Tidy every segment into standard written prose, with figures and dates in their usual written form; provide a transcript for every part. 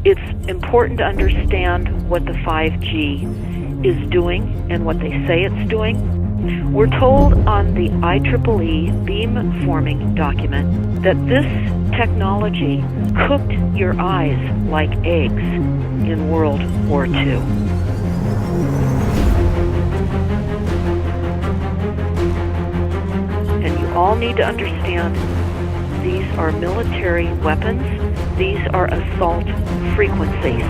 It's important to understand what the 5G is doing and what they say it's doing. We're told on the IEEE beamforming document that this technology cooked your eyes like eggs in World War II. And you all need to understand these are military weapons. These are assault frequencies.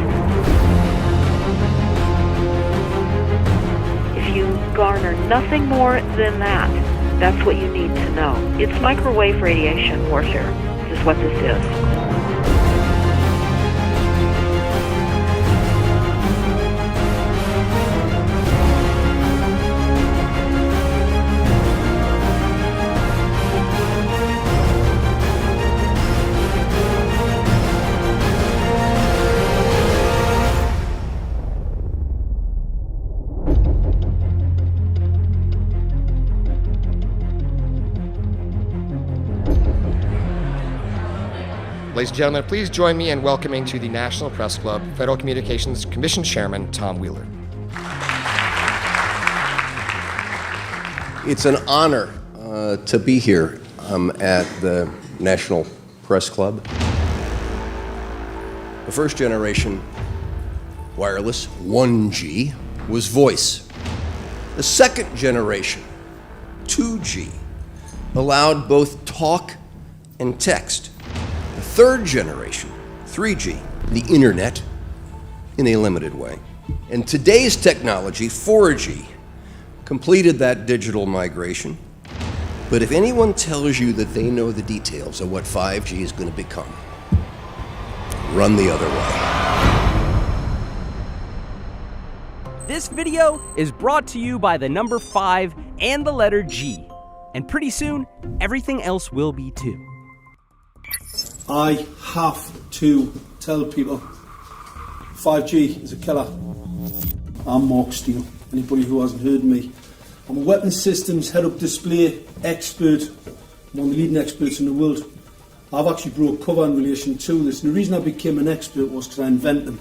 If you garner nothing more than that, that's what you need to know. It's microwave radiation warfare, is what this is. Ladies and gentlemen, please join me in welcoming to the National Press Club Federal Communications Commission Chairman Tom Wheeler. It's an honor to be here at the National Press Club. The first generation wireless, 1G, was voice. The second generation, 2G, allowed both talk and text. The third generation, 3G, the internet, in a limited way. And today's technology, 4G, completed that digital migration. But if anyone tells you that they know the details of what 5G is going to become, run the other way. This video is brought to you by the number 5 and the letter G. And pretty soon, everything else will be too. I have to tell people 5G is a killer. I'm Mark Steele. Anybody who hasn't heard me, I'm a weapons systems head-up display expert. I'm one of the leading experts in the world. I've actually broke cover in relation to this, and the reason I became an expert was because I invented them.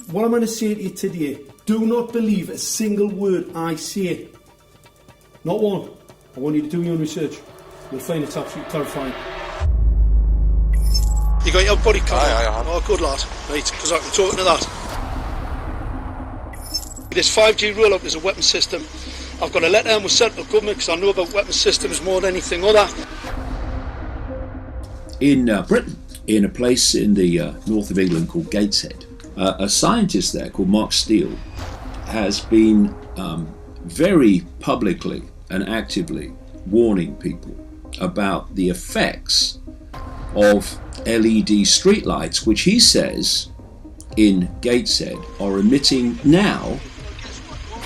What I'm going to say to you today, do not believe a single word I say. Not one. I want you to do your own research. You'll find it's absolutely terrifying. You got your body card? Aye. Oh, good lad. Right, because I can talk to that. This 5G rollout is a weapon system. I've got a letter in with central government because I know about weapon systems more than anything other. In Britain, in a place in the north of England called Gateshead, a scientist there called Mark Steele has been very publicly and actively warning people about the effects of LED streetlights, which he says in Gateshead are emitting now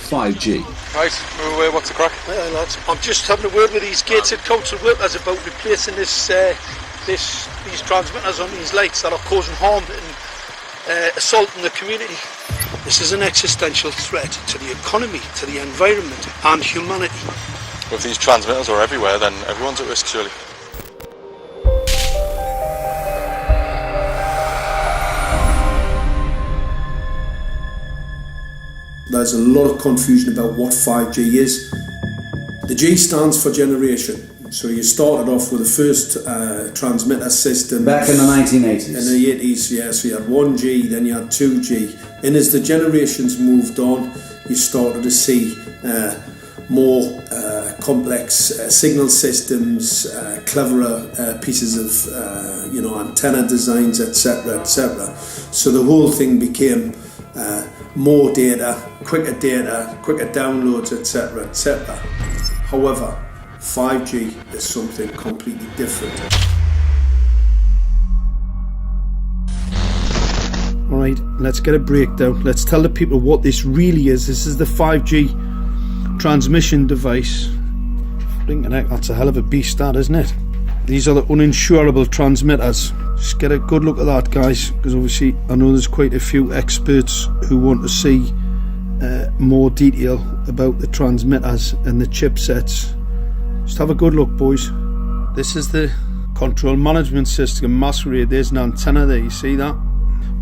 5G. Right, what's the crack? Hey, lads. I'm just having a word with these Gateshead council workers about replacing these transmitters on these lights that are causing harm and assaulting the community. This is an existential threat to the economy, to the environment and humanity. If these transmitters are everywhere, then everyone's at risk, surely. There's a lot of confusion about what 5G is. The G stands for generation. So you started off with the first transmitter system. Back in the 1980s. In the 80s, yeah. So you had 1G, then you had 2G. And as the generations moved on, you started to see more complex signal systems, cleverer pieces of antenna designs, etc., etc. So the whole thing became more data, quicker downloads, etc., etc. However, 5G is something completely different. Alright, let's get a breakdown. Let's tell the people what this really is. This is the 5G transmission device. Blinking heck, that's a hell of a beast, that, isn't it? These are the uninsurable transmitters. Just get a good look at that, guys, because obviously I know there's quite a few experts who want to see more detail about the transmitters and the chipsets. Just have a good look, boys. This is the control management system masquerade. There's an antenna there, you see that?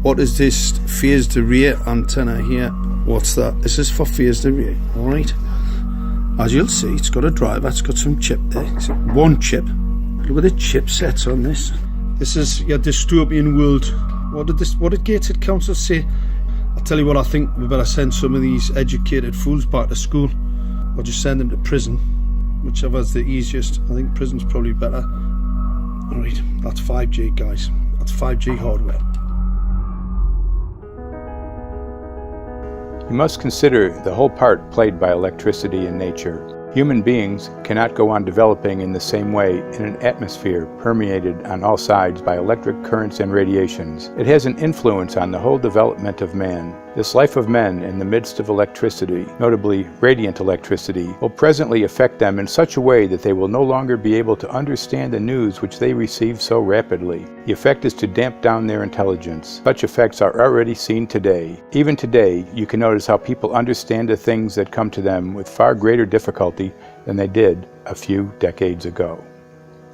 What is this phased array antenna here? What's that? This is for phased array, alright? As you'll see, it's got a driver, it's got some chip there. It's one chip. Look at the chipsets on this. This is your dystopian world. What did Gateshead Council say? I'll tell you what, I think we better send some of these educated fools back to school, or just send them to prison, whichever's the easiest. I think prison's probably better. Alright, that's 5G, guys. That's 5G hardware. You must consider the whole part played by electricity in nature. Human beings cannot go on developing in the same way in an atmosphere permeated on all sides by electric currents and radiations. It has an influence on the whole development of man. This life of men in the midst of electricity, notably radiant electricity, will presently affect them in such a way that they will no longer be able to understand the news which they receive so rapidly. The effect is to damp down their intelligence. Such effects are already seen today. Even today, you can notice how people understand the things that come to them with far greater difficulty than they did a few decades ago.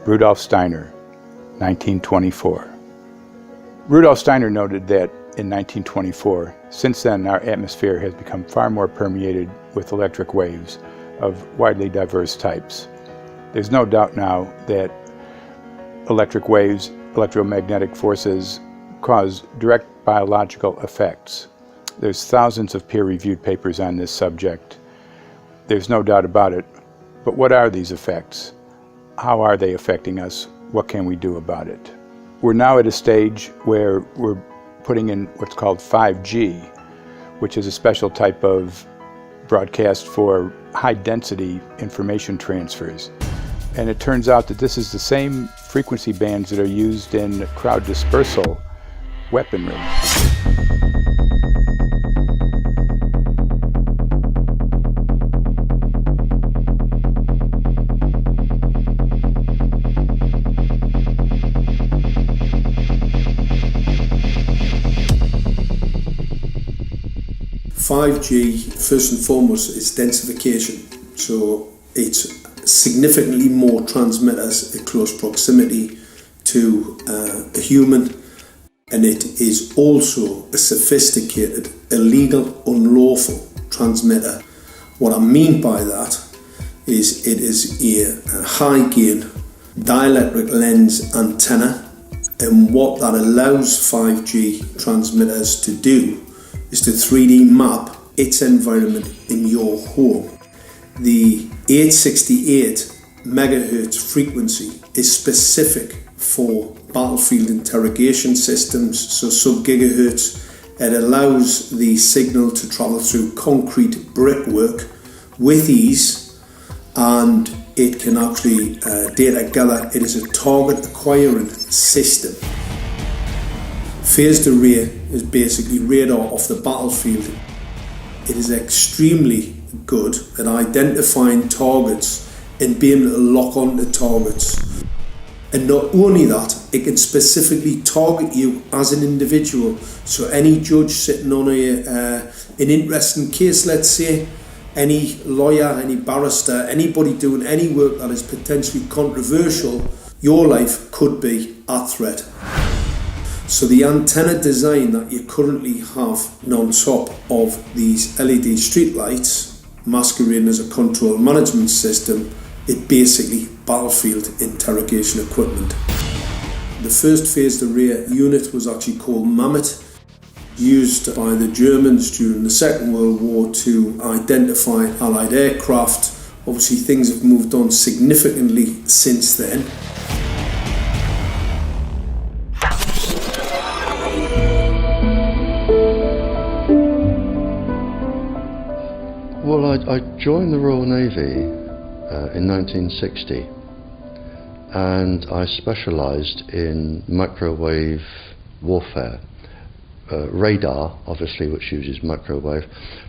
Rudolf Steiner, 1924. Rudolf Steiner noted that in 1924, since then our atmosphere has become far more permeated with electric waves of widely diverse types. There's no doubt now that electric waves, electromagnetic forces, cause direct biological effects. There's thousands of peer-reviewed papers on this subject. There's no doubt about it. But what are these effects? How are they affecting us? What can we do about it? We're now at a stage where we're putting in what's called 5G, which is a special type of broadcast for high-density information transfers. And it turns out that this is the same frequency bands that are used in crowd dispersal weaponry. First and foremost, is densification. So it's significantly more transmitters at close proximity to a human, and it is also a sophisticated, illegal, unlawful transmitter. What I mean by that is it is a high gain dielectric lens antenna, and what that allows 5G transmitters to do is to 3D map its environment in your home. The 868 megahertz frequency is specific for battlefield interrogation systems, so sub-gigahertz. It allows the signal to travel through concrete brickwork with ease, and it can actually data gather. It is a target acquiring system. Phased array is basically radar off the battlefield. It is extremely good at identifying targets and being able to lock onto targets. And not only that, it can specifically target you as an individual. So any judge sitting on an interesting case, let's say, any lawyer, any barrister, anybody doing any work that is potentially controversial, your life could be at threat. So the antenna design that you currently have on top of these LED street lights, masquerading as a control management system, it basically battlefield interrogation equipment. The first phased array unit was actually called Mammoth, used by the Germans during the Second World War to identify Allied aircraft. Obviously things have moved on significantly since then. Well, I joined the Royal Navy in 1960, and I specialised in microwave warfare. Radar, obviously, which uses microwave,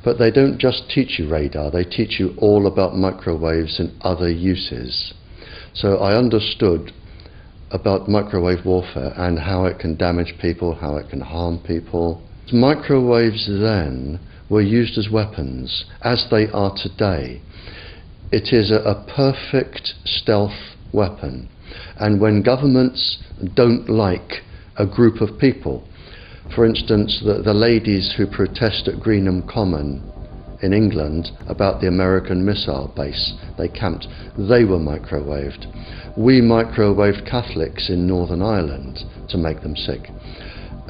but they don't just teach you radar, they teach you all about microwaves and other uses. So I understood about microwave warfare and how it can damage people, how it can harm people. Microwaves then were used as weapons, as they are today. It is a perfect stealth weapon, and when governments don't like a group of people, For instance, the ladies who protest at Greenham Common in England about the American missile base they camped, they were microwaved. We microwaved Catholics in Northern Ireland to make them sick.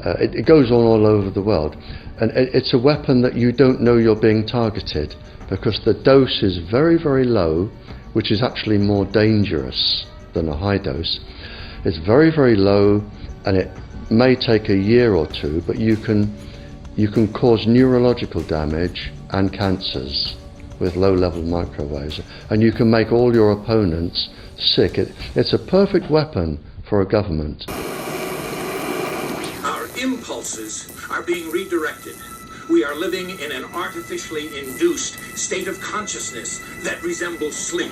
It goes on all over the world. And it's a weapon that you don't know you're being targeted, because the dose is very, very low, which is actually more dangerous than a high dose. It's very, very low, and it may take a year or two, but you can cause neurological damage and cancers with low-level microwaves, and you can make all your opponents sick. It's a perfect weapon for a government. Our impulses are being redirected. We are living in an artificially induced state of consciousness that resembles sleep.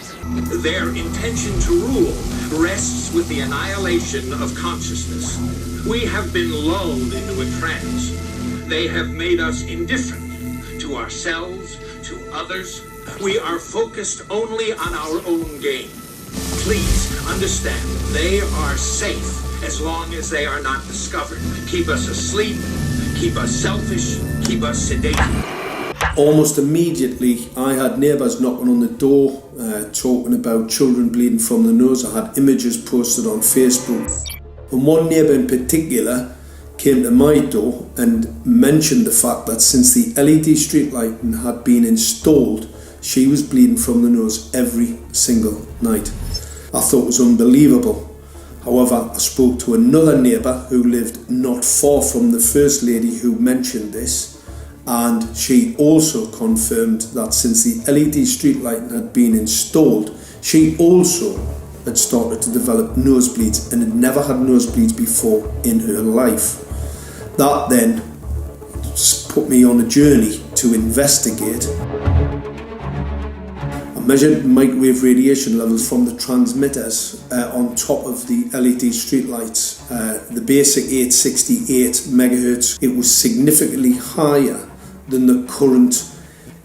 Their intention to rule rests with the annihilation of consciousness. We have been lulled into a trance. They have made us indifferent to ourselves, to others. We are focused only on our own gain. Please understand, they are safe as long as they are not discovered. Keep us asleep, keep us selfish, keep us sedated. Almost immediately, I had neighbours knocking on the door, talking about children bleeding from the nose. I had images posted on Facebook. And one neighbour in particular came to my door and mentioned the fact that since the LED street lighting had been installed, she was bleeding from the nose every single night. I thought it was unbelievable. However, I spoke to another neighbour who lived not far from the first lady who mentioned this, and she also confirmed that since the LED street lighting had been installed, she also had started to develop nosebleeds and had never had nosebleeds before in her life. That then put me on a journey to investigate. I measured microwave radiation levels from the transmitters on top of the LED streetlights. The basic 868 megahertz, it was significantly higher than the current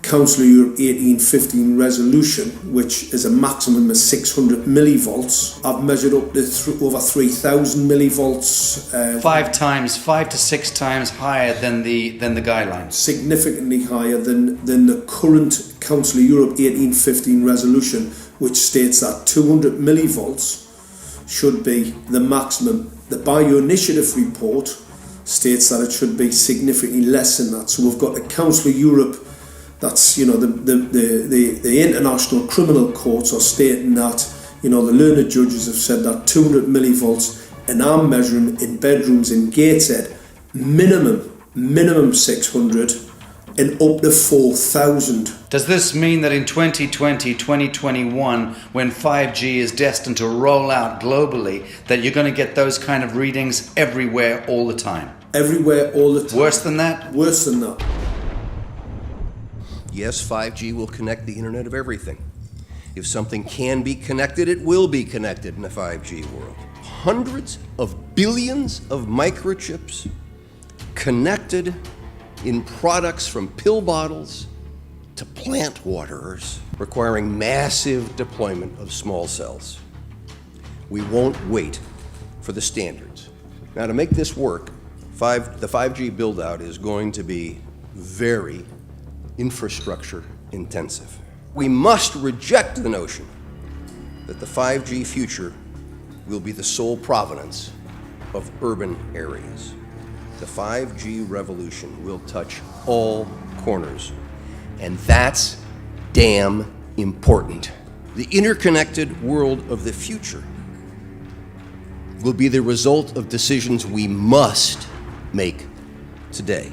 Council of Europe 1815 resolution, which is a maximum of 600 millivolts. I've measured up to over 3,000 millivolts. 5 to 6 times higher than the guidelines. Significantly higher than the current Council of Europe 1815 resolution, which states that 200 millivolts should be the maximum. The Bioinitiative report states that it should be significantly less than that. So we've got the Council of Europe, that's, you know, the international criminal courts are stating that, you know, the learned judges have said that 200 millivolts, and I'm measuring in bedrooms in Gateshead minimum 600 and up to 4,000. Does this mean that in 2020, 2021, when 5G is destined to roll out globally, that you're going to get those kind of readings everywhere all the time? Everywhere all the time. Worse than that? Worse than that. Yes, 5G will connect the Internet of everything. If something can be connected, it will be connected in a 5G world. Hundreds of billions of microchips connected in products from pill bottles to plant waterers, requiring massive deployment of small cells. We won't wait for the standards. Now, to make this work, the 5G build-out is going to be very infrastructure intensive. We must reject the notion that the 5G future will be the sole provenance of urban areas. The 5G revolution will touch all corners, and that's damn important. The interconnected world of the future will be the result of decisions we must make today.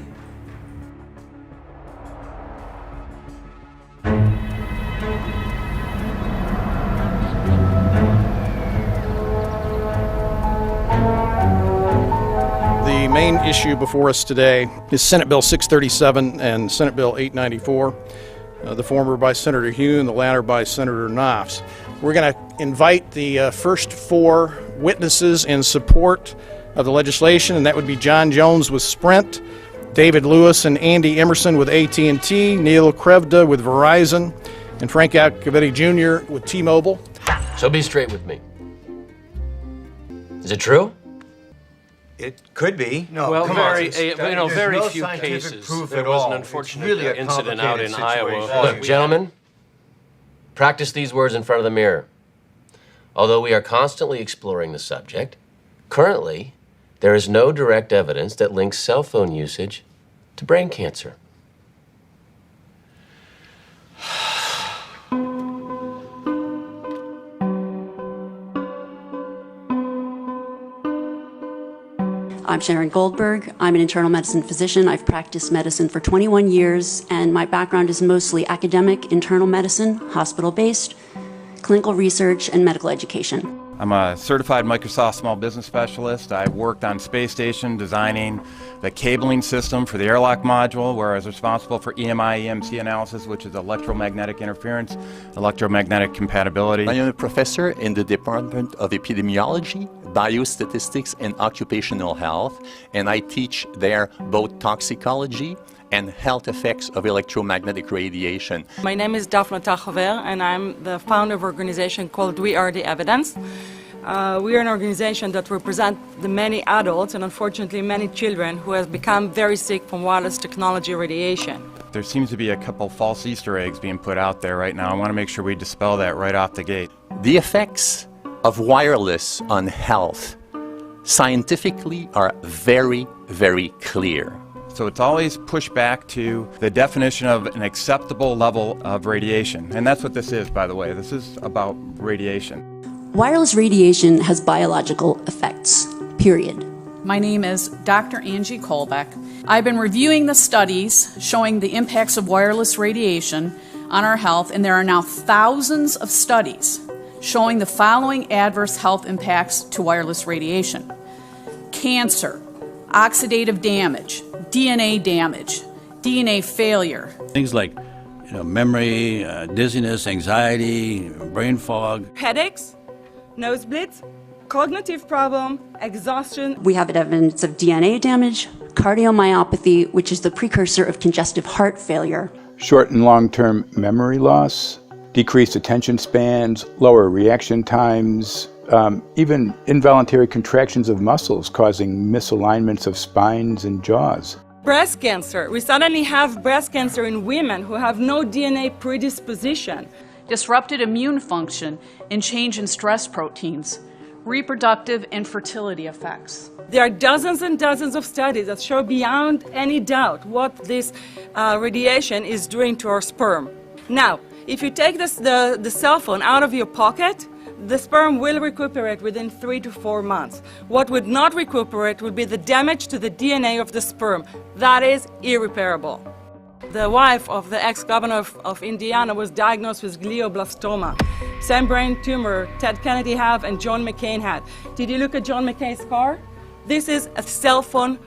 The main issue before us today is Senate Bill 637 and Senate Bill 894, the former by Senator Hugh and the latter by Senator Knopf. We're going to invite the first four witnesses in support of the legislation, and that would be John Jones with Sprint, David Lewis and Andy Emerson with AT&T, Neil Krevda with Verizon, and Frank Iacovetti Jr. with T-Mobile. So be straight with me. Is it true? It could be. No, well, very few cases. There was an unfortunate incident out in Iowa. Look, gentlemen, practice these words in front of the mirror. Although we are constantly exploring the subject, currently, there is no direct evidence that links cell phone usage to brain cancer. I'm Sharon Goldberg. I'm an internal medicine physician. I've practiced medicine for 21 years, and my background is mostly academic, internal medicine, hospital-based, clinical research, and medical education. I'm a certified Microsoft small business specialist. I've worked on space station designing the cabling system for the airlock module, where I was responsible for EMI/EMC analysis, which is electromagnetic interference, electromagnetic compatibility. I am a professor in the Department of Epidemiology, Biostatistics, and Occupational Health, and I teach there both toxicology and health effects of electromagnetic radiation. My name is Daphne Tachover, and I'm the founder of an organization called We Are the Evidence. We are an organization that represents the many adults and unfortunately many children who have become very sick from wireless technology radiation. There seems to be a couple false Easter eggs being put out there right now. I want to make sure we dispel that right off the gate. The effects of wireless on health scientifically are very, very clear. So it's always pushed back to the definition of an acceptable level of radiation. And that's what this is, by the way. This is about radiation. Wireless radiation has biological effects, period. My name is Dr. Angie Kolbeck. I've been reviewing the studies showing the impacts of wireless radiation on our health, and there are now thousands of studies showing the following adverse health impacts to wireless radiation: cancer, oxidative damage, DNA damage, DNA failure. Things like memory, dizziness, anxiety, brain fog. Headaches, nosebleeds, cognitive problem, exhaustion. We have evidence of DNA damage, cardiomyopathy, which is the precursor of congestive heart failure. Short and long-term memory loss, decreased attention spans, lower reaction times, even involuntary contractions of muscles causing misalignments of spines and jaws. Breast cancer. We suddenly have breast cancer in women who have no DNA predisposition. Disrupted immune function and change in stress proteins, reproductive and fertility effects. There are dozens and dozens of studies that show beyond any doubt what this radiation is doing to our sperm. Now, if you take the cell phone out of your pocket, the sperm will recuperate within 3 to 4 months. What would not recuperate would be the damage to the DNA of the sperm. That is irreparable. The wife of the ex-governor of Indiana was diagnosed with glioblastoma. Same brain tumor Ted Kennedy had and John McCain had. Did you look at John McCain's scar? This is a cell phone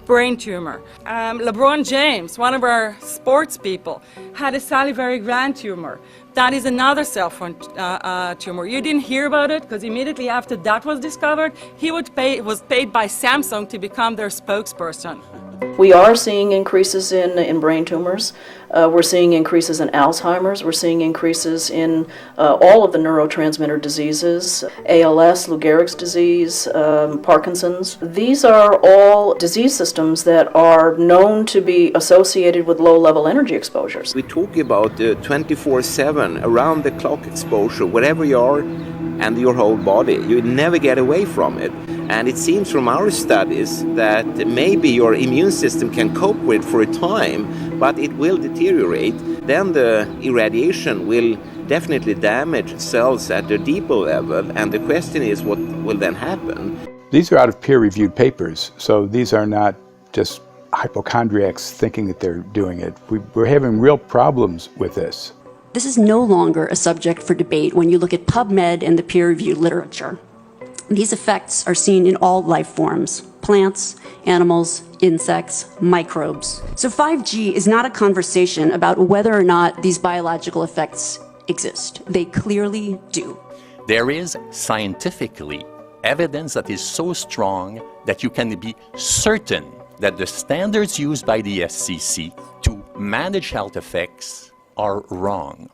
brain tumor. LeBron James, one of our sports people, had a salivary gland tumor. That is another cell phone tumor. You didn't hear about it because immediately after that was discovered, he was paid by Samsung to become their spokesperson. We are seeing increases in brain tumors. We're seeing increases in Alzheimer's. We're seeing increases in all of the neurotransmitter diseases, ALS, Lou Gehrig's disease, Parkinson's. These are all disease systems that are known to be associated with low-level energy exposures. We talk about 24/7, around-the-clock exposure, wherever you are and your whole body. You never get away from it. And it seems from our studies that maybe your immune system can cope with for a time, but it will deteriorate. Then the irradiation will definitely damage cells at a deeper level, and the question is what will then happen? These are out of peer-reviewed papers, so these are not just hypochondriacs thinking that they're doing it. We're having real problems with this. This is no longer a subject for debate when you look at PubMed and the peer-reviewed literature. These effects are seen in all life forms: plants, animals, insects, microbes. So 5G is not a conversation about whether or not these biological effects exist. They clearly do. There is scientifically evidence that is so strong that you can be certain that the standards used by the FCC to manage health effects are wrong.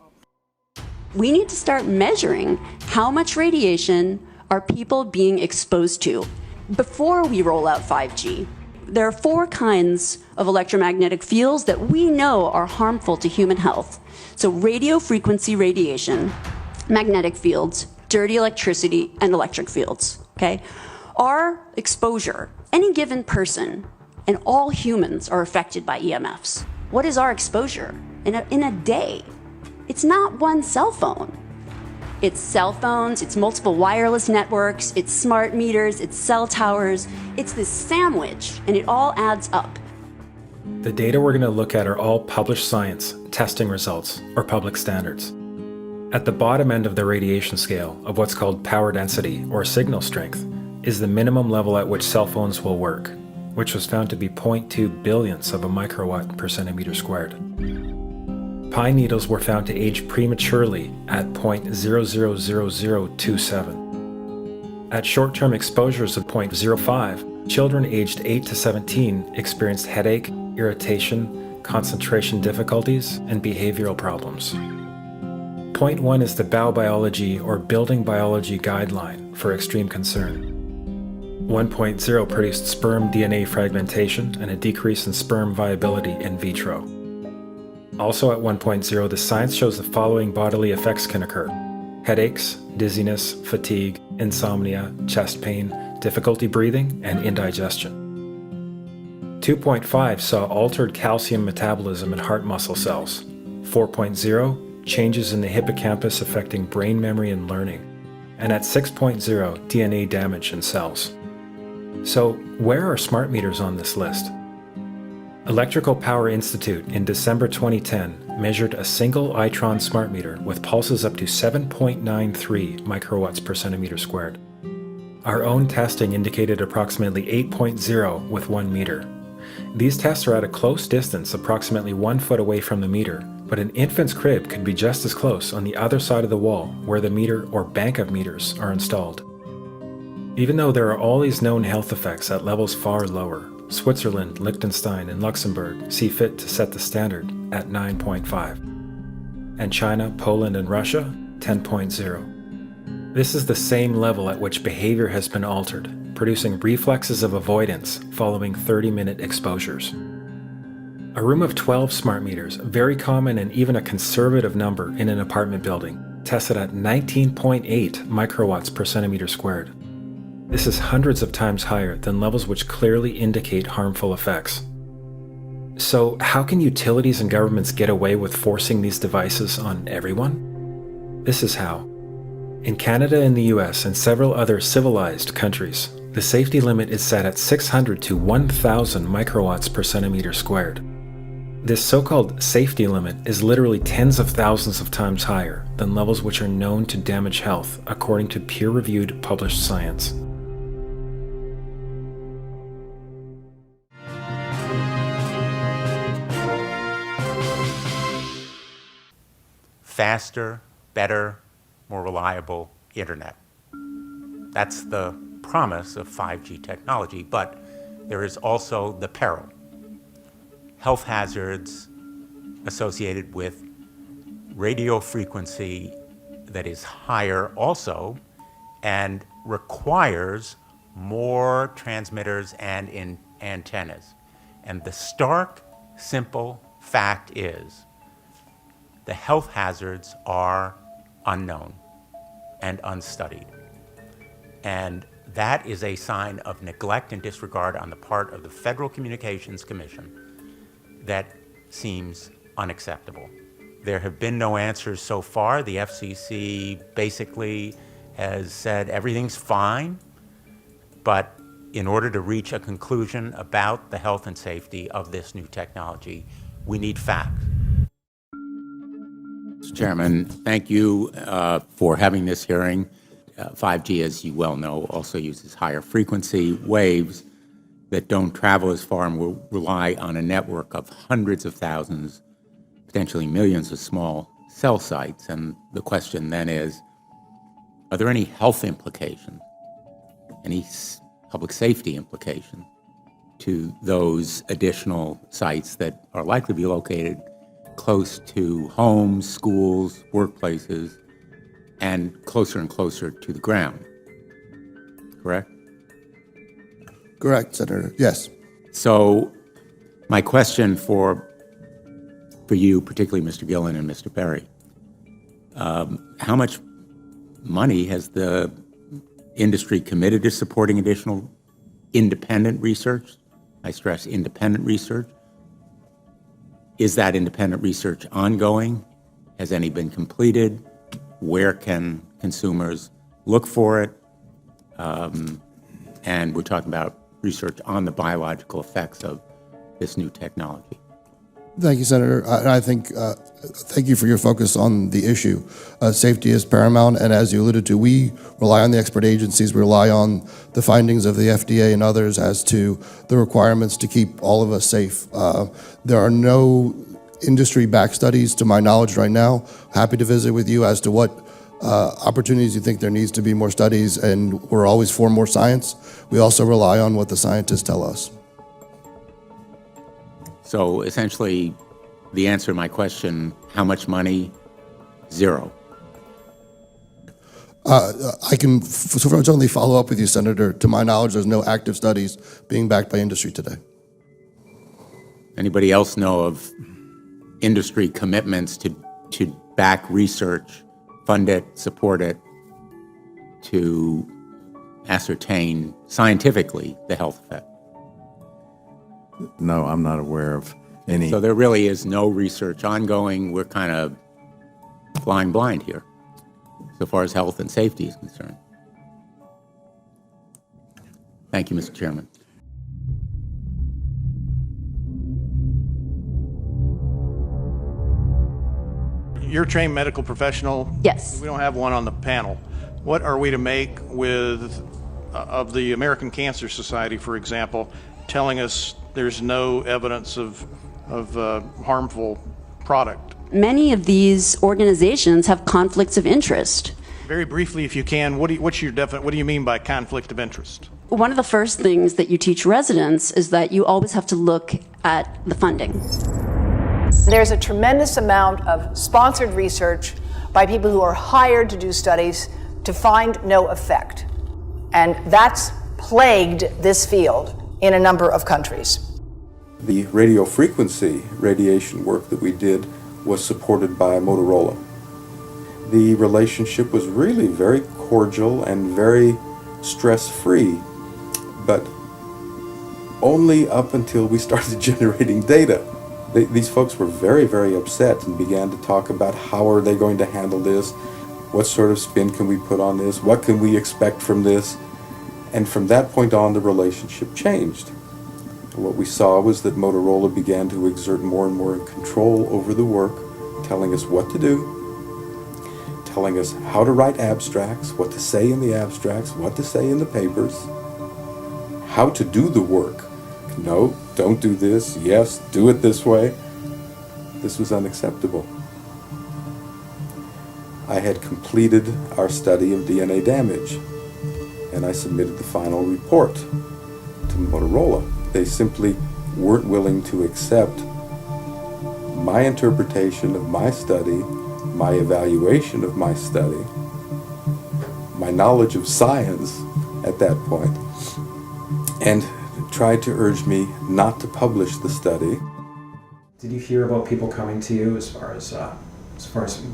We need to start measuring how much radiation are people being exposed to. before we roll out 5G, there are 4 kinds of electromagnetic fields that we know are harmful to human health. So radio frequency radiation, magnetic fields, dirty electricity, and electric fields, okay? Our exposure, any given person, and all humans are affected by EMFs. What is our exposure in a day? It's not one cell phone. It's cell phones, it's multiple wireless networks, it's smart meters, it's cell towers. It's this sandwich, and it all adds up. The data we're going to look at are all published science, testing results, or public standards. At the bottom end of the radiation scale of what's called power density, or signal strength, is the minimum level at which cell phones will work, which was found to be 0.2 billionths of a microwatt per centimeter squared. Pine needles were found to age prematurely at 0.000027. At short-term exposures of 0.05, children aged 8 to 17 experienced headache, irritation, concentration difficulties, and behavioral problems. 0.1 is the biobiology or building biology guideline for extreme concern. 1.0 produced sperm DNA fragmentation and a decrease in sperm viability in vitro. Also at 1.0, the science shows the following bodily effects can occur: headaches, dizziness, fatigue, insomnia, chest pain, difficulty breathing, and indigestion. 2.5 saw altered calcium metabolism in heart muscle cells. 4.0, changes in the hippocampus affecting brain memory and learning. And at 6.0, DNA damage in cells. So, where are smart meters on this list? Electrical Power Institute in December 2010 measured a single Itron smart meter with pulses up to 7.93 microwatts per centimeter squared. Our own testing indicated approximately 8.0 with 1 meter. These tests are at a close distance, approximately 1 foot away from the meter, but an infant's crib could be just as close on the other side of the wall where the meter or bank of meters are installed. Even though there are all these known health effects at levels far lower, Switzerland, Liechtenstein, and Luxembourg see fit to set the standard at 9.5. And China, Poland, and Russia, 10.0. This is the same level at which behavior has been altered, producing reflexes of avoidance following 30-minute exposures. A room of 12 smart meters, very common and even a conservative number in an apartment building, tested at 19.8 microwatts per centimeter squared. This is hundreds of times higher than levels which clearly indicate harmful effects. So, how can utilities and governments get away with forcing these devices on everyone? This is how. In Canada and the US and several other civilized countries, the safety limit is set at 600 to 1,000 microwatts per centimeter squared. This so-called safety limit is literally tens of thousands of times higher than levels which are known to damage health according to peer-reviewed published science. Faster, better, more reliable internet. That's the promise of 5G technology, but there is also the peril. Health hazards associated with radio frequency that is higher also and requires more transmitters and antennas. And the stark, simple fact is the health hazards are unknown and unstudied. And that is a sign of neglect and disregard on the part of the Federal Communications Commission that seems unacceptable. There have been no answers so far. The FCC basically has said everything's fine, but in order to reach a conclusion about the health and safety of this new technology, we need facts. Mr. Chairman, thank you for having this hearing. 5G, as you well know, also uses higher frequency waves that don't travel as far and will rely on a network of hundreds of thousands, potentially millions of small cell sites. And the question then is, are there any health implications, any public safety implications to those additional sites that are likely to be located close to homes, schools, workplaces, and closer to the ground, correct? Correct, Senator. Yes. So my question for you, particularly Mr. Gillen and Mr. Berry, how much money has the industry committed to supporting additional independent research? I stress independent research. Is that independent research ongoing? Has any been completed? Where can consumers look for it? And we're talking about research on the biological effects of this new technology. Thank you, Senator. I think, thank you for your focus on the issue. Safety is paramount, and as you alluded to, we rely on the expert agencies, we rely on the findings of the FDA and others as to the requirements to keep all of us safe. There are no industry-backed studies, to my knowledge right now. Happy to visit with you as to what opportunities you think there needs to be more studies, and we're always for more science. We also rely on what the scientists tell us. So essentially, the answer to my question, how much money? Zero. I can certainly follow up with you, Senator. To my knowledge, there's no active studies being backed by industry today. Anybody else know of industry commitments to back research, fund it, support it, to ascertain scientifically the health effect? No, I'm not aware of any. So there really is no research ongoing. We're kind of flying blind here, so far as health and safety is concerned. Thank you, Mr. Chairman. You're a trained medical professional. Yes. We don't have one on the panel. What are we to make of the American Cancer Society, for example, telling us there's no evidence of harmful product? Many of these organizations have conflicts of interest. Very briefly, if you can, what do you mean by conflict of interest? One of the first things that you teach residents is that you always have to look at the funding. There's a tremendous amount of sponsored research by people who are hired to do studies to find no effect. And that's plagued this field in a number of countries. The radio frequency radiation work that we did was supported by Motorola. The relationship was really very cordial and very stress-free, but only up until we started generating data. These folks were very, very upset and began to talk about how are they going to handle this, what sort of spin can we put on this, what can we expect from this, and from that point on the relationship changed. What we saw was that Motorola began to exert more and more control over the work, telling us what to do, telling us how to write abstracts, what to say in the abstracts, what to say in the papers, how to do the work. No, don't do this. Yes, do it this way. This was unacceptable. I had completed our study of DNA damage, and I submitted the final report to Motorola. They simply weren't willing to accept my interpretation of my study, my evaluation of my study, my knowledge of science at that point, and tried to urge me not to publish the study. Did you hear about people coming to you as far as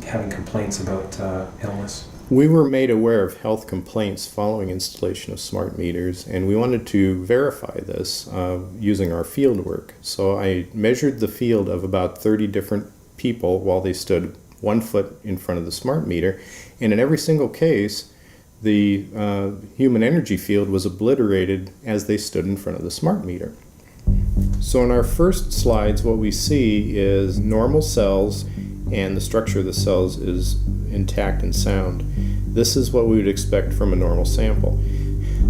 having complaints about illness? We were made aware of health complaints following installation of smart meters, and we wanted to verify this using our field work. So I measured the field of about 30 different people while they stood 1 foot in front of the smart meter, and in every single case, the human energy field was obliterated as they stood in front of the smart meter. So in our first slides, what we see is normal cells, and the structure of the cells is intact and sound. This is what we would expect from a normal sample.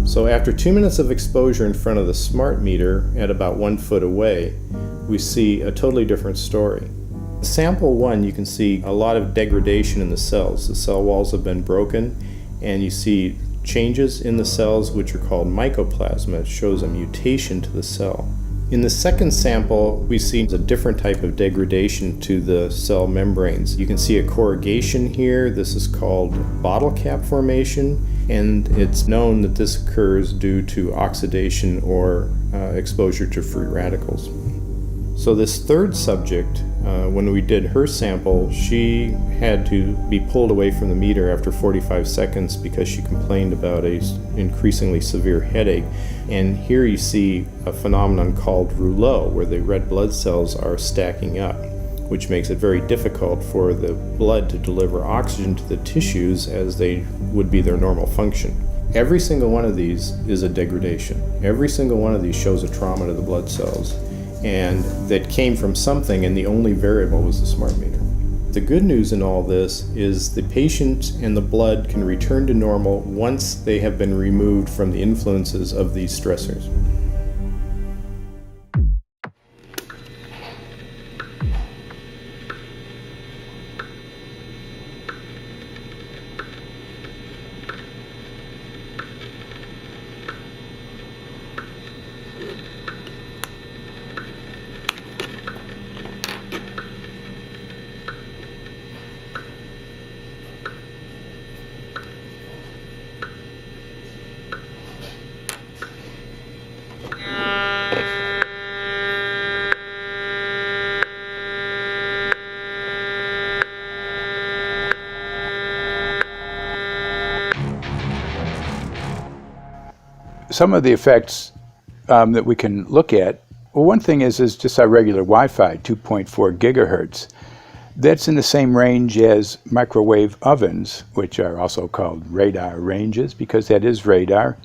So after 2 minutes of exposure in front of the smart meter at about 1 foot away, we see a totally different story. Sample 1, you can see a lot of degradation in the cells. The cell walls have been broken, and you see changes in the cells which are called mycoplasma. It shows a mutation to the cell. In the second sample, we see a different type of degradation to the cell membranes. You can see a corrugation here. This is called bottle cap formation, and it's known that this occurs due to oxidation or exposure to free radicals. So this third subject, when we did her sample, she had to be pulled away from the meter after 45 seconds because she complained about an increasingly severe headache. And here you see a phenomenon called rouleau, where the red blood cells are stacking up, which makes it very difficult for the blood to deliver oxygen to the tissues as they would be their normal function. Every single one of these is a degradation. Every single one of these shows a trauma to the blood cells, and that came from something, and the only variable was the smart meter. The good news in all this is the patient and the blood can return to normal once they have been removed from the influences of these stressors. Some of the effects that we can look at, well, one thing is just our regular Wi-Fi, 2.4 gigahertz. That's in the same range as microwave ovens, which are also called radar ranges, because that is radar.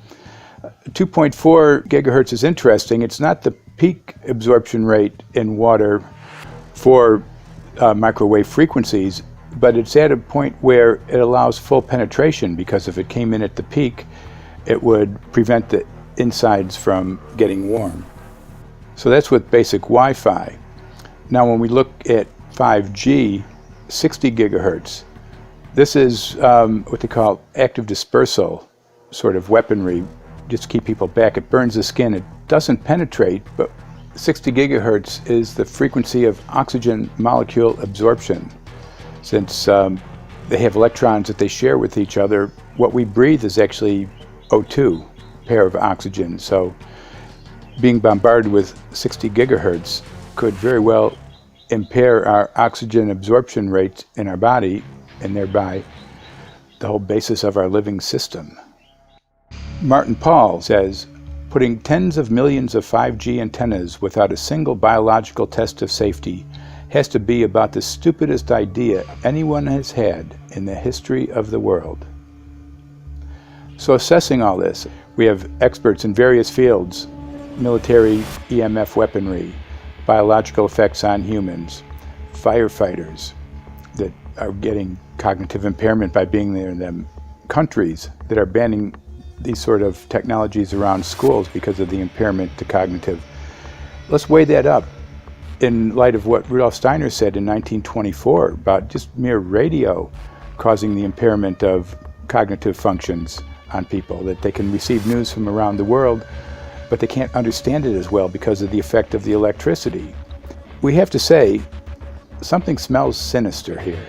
2.4 gigahertz is interesting. It's not the peak absorption rate in water for microwave frequencies, but it's at a point where it allows full penetration, because if it came in at the peak, it would prevent the insides from getting warm. So that's with basic Wi-Fi. Now when we look at 5G, 60 gigahertz, this is what they call active dispersal sort of weaponry, just to keep people back. It burns the skin. It doesn't penetrate, but 60 gigahertz is the frequency of oxygen molecule absorption. Since they have electrons that they share with each other, what we breathe is actually O2, pair of oxygen. So being bombarded with 60 gigahertz could very well impair our oxygen absorption rate in our body, and thereby the whole basis of our living system. Martin Pall says, putting tens of millions of 5G antennas without a single biological test of safety has to be about the stupidest idea anyone has had in the history of the world. So assessing all this, we have experts in various fields: military EMF weaponry, biological effects on humans, firefighters that are getting cognitive impairment by being there in them, countries that are banning these sort of technologies around schools because of the impairment to cognitive. Let's weigh that up in light of what Rudolf Steiner said in 1924 about just mere radio causing the impairment of cognitive functions on people, that they can receive news from around the world, but they can't understand it as well because of the effect of the electricity. We have to say, something smells sinister here.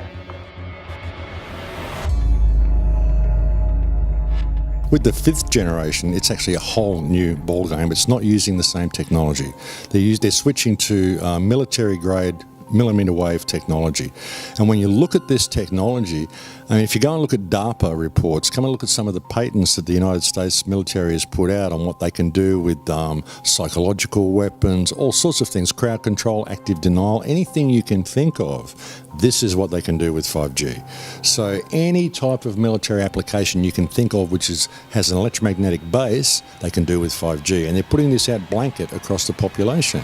With the 5th generation, it's actually a whole new ballgame. It's not using the same technology. They're switching to military-grade millimeter wave technology. And when you look at this technology, I mean, if you go and look at DARPA reports, come and look at some of the patents that the United States military has put out on what they can do with psychological weapons, all sorts of things, crowd control, active denial, anything you can think of, this is what they can do with 5G. So any type of military application you can think of which has an electromagnetic base, they can do with 5G. And they're putting this out blanket across the population.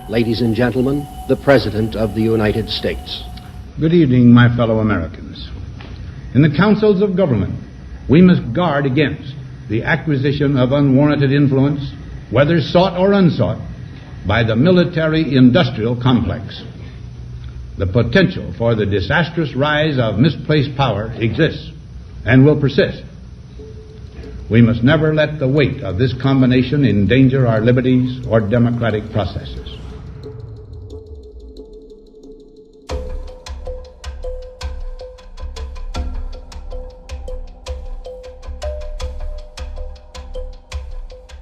Ladies and gentlemen, the President of the United States. Good evening, my fellow Americans. In the councils of government, we must guard against the acquisition of unwarranted influence, whether sought or unsought, by the military-industrial complex. The potential for the disastrous rise of misplaced power exists and will persist. We must never let the weight of this combination endanger our liberties or democratic processes.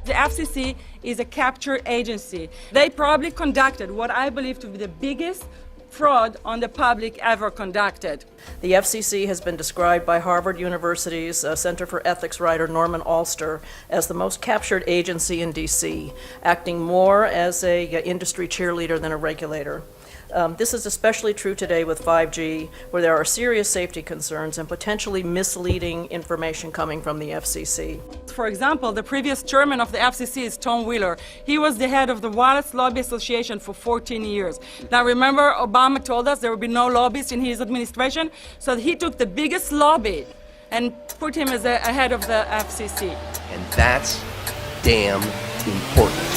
The FCC is a capture agency. They probably conducted what I believe to be the biggest fraud on the public ever conducted. The FCC has been described by Harvard University's Center for Ethics writer Norman Alster as the most captured agency in D.C., acting more as an industry cheerleader than a regulator. This is especially true today with 5G, where there are serious safety concerns and potentially misleading information coming from the FCC. For example, the previous chairman of the FCC is Tom Wheeler. He was the head of the Wireless Lobby Association for 14 years. Now remember, Obama told us there would be no lobbyists in his administration, so he took the biggest lobby and put him as a head of the FCC. And that's damn important.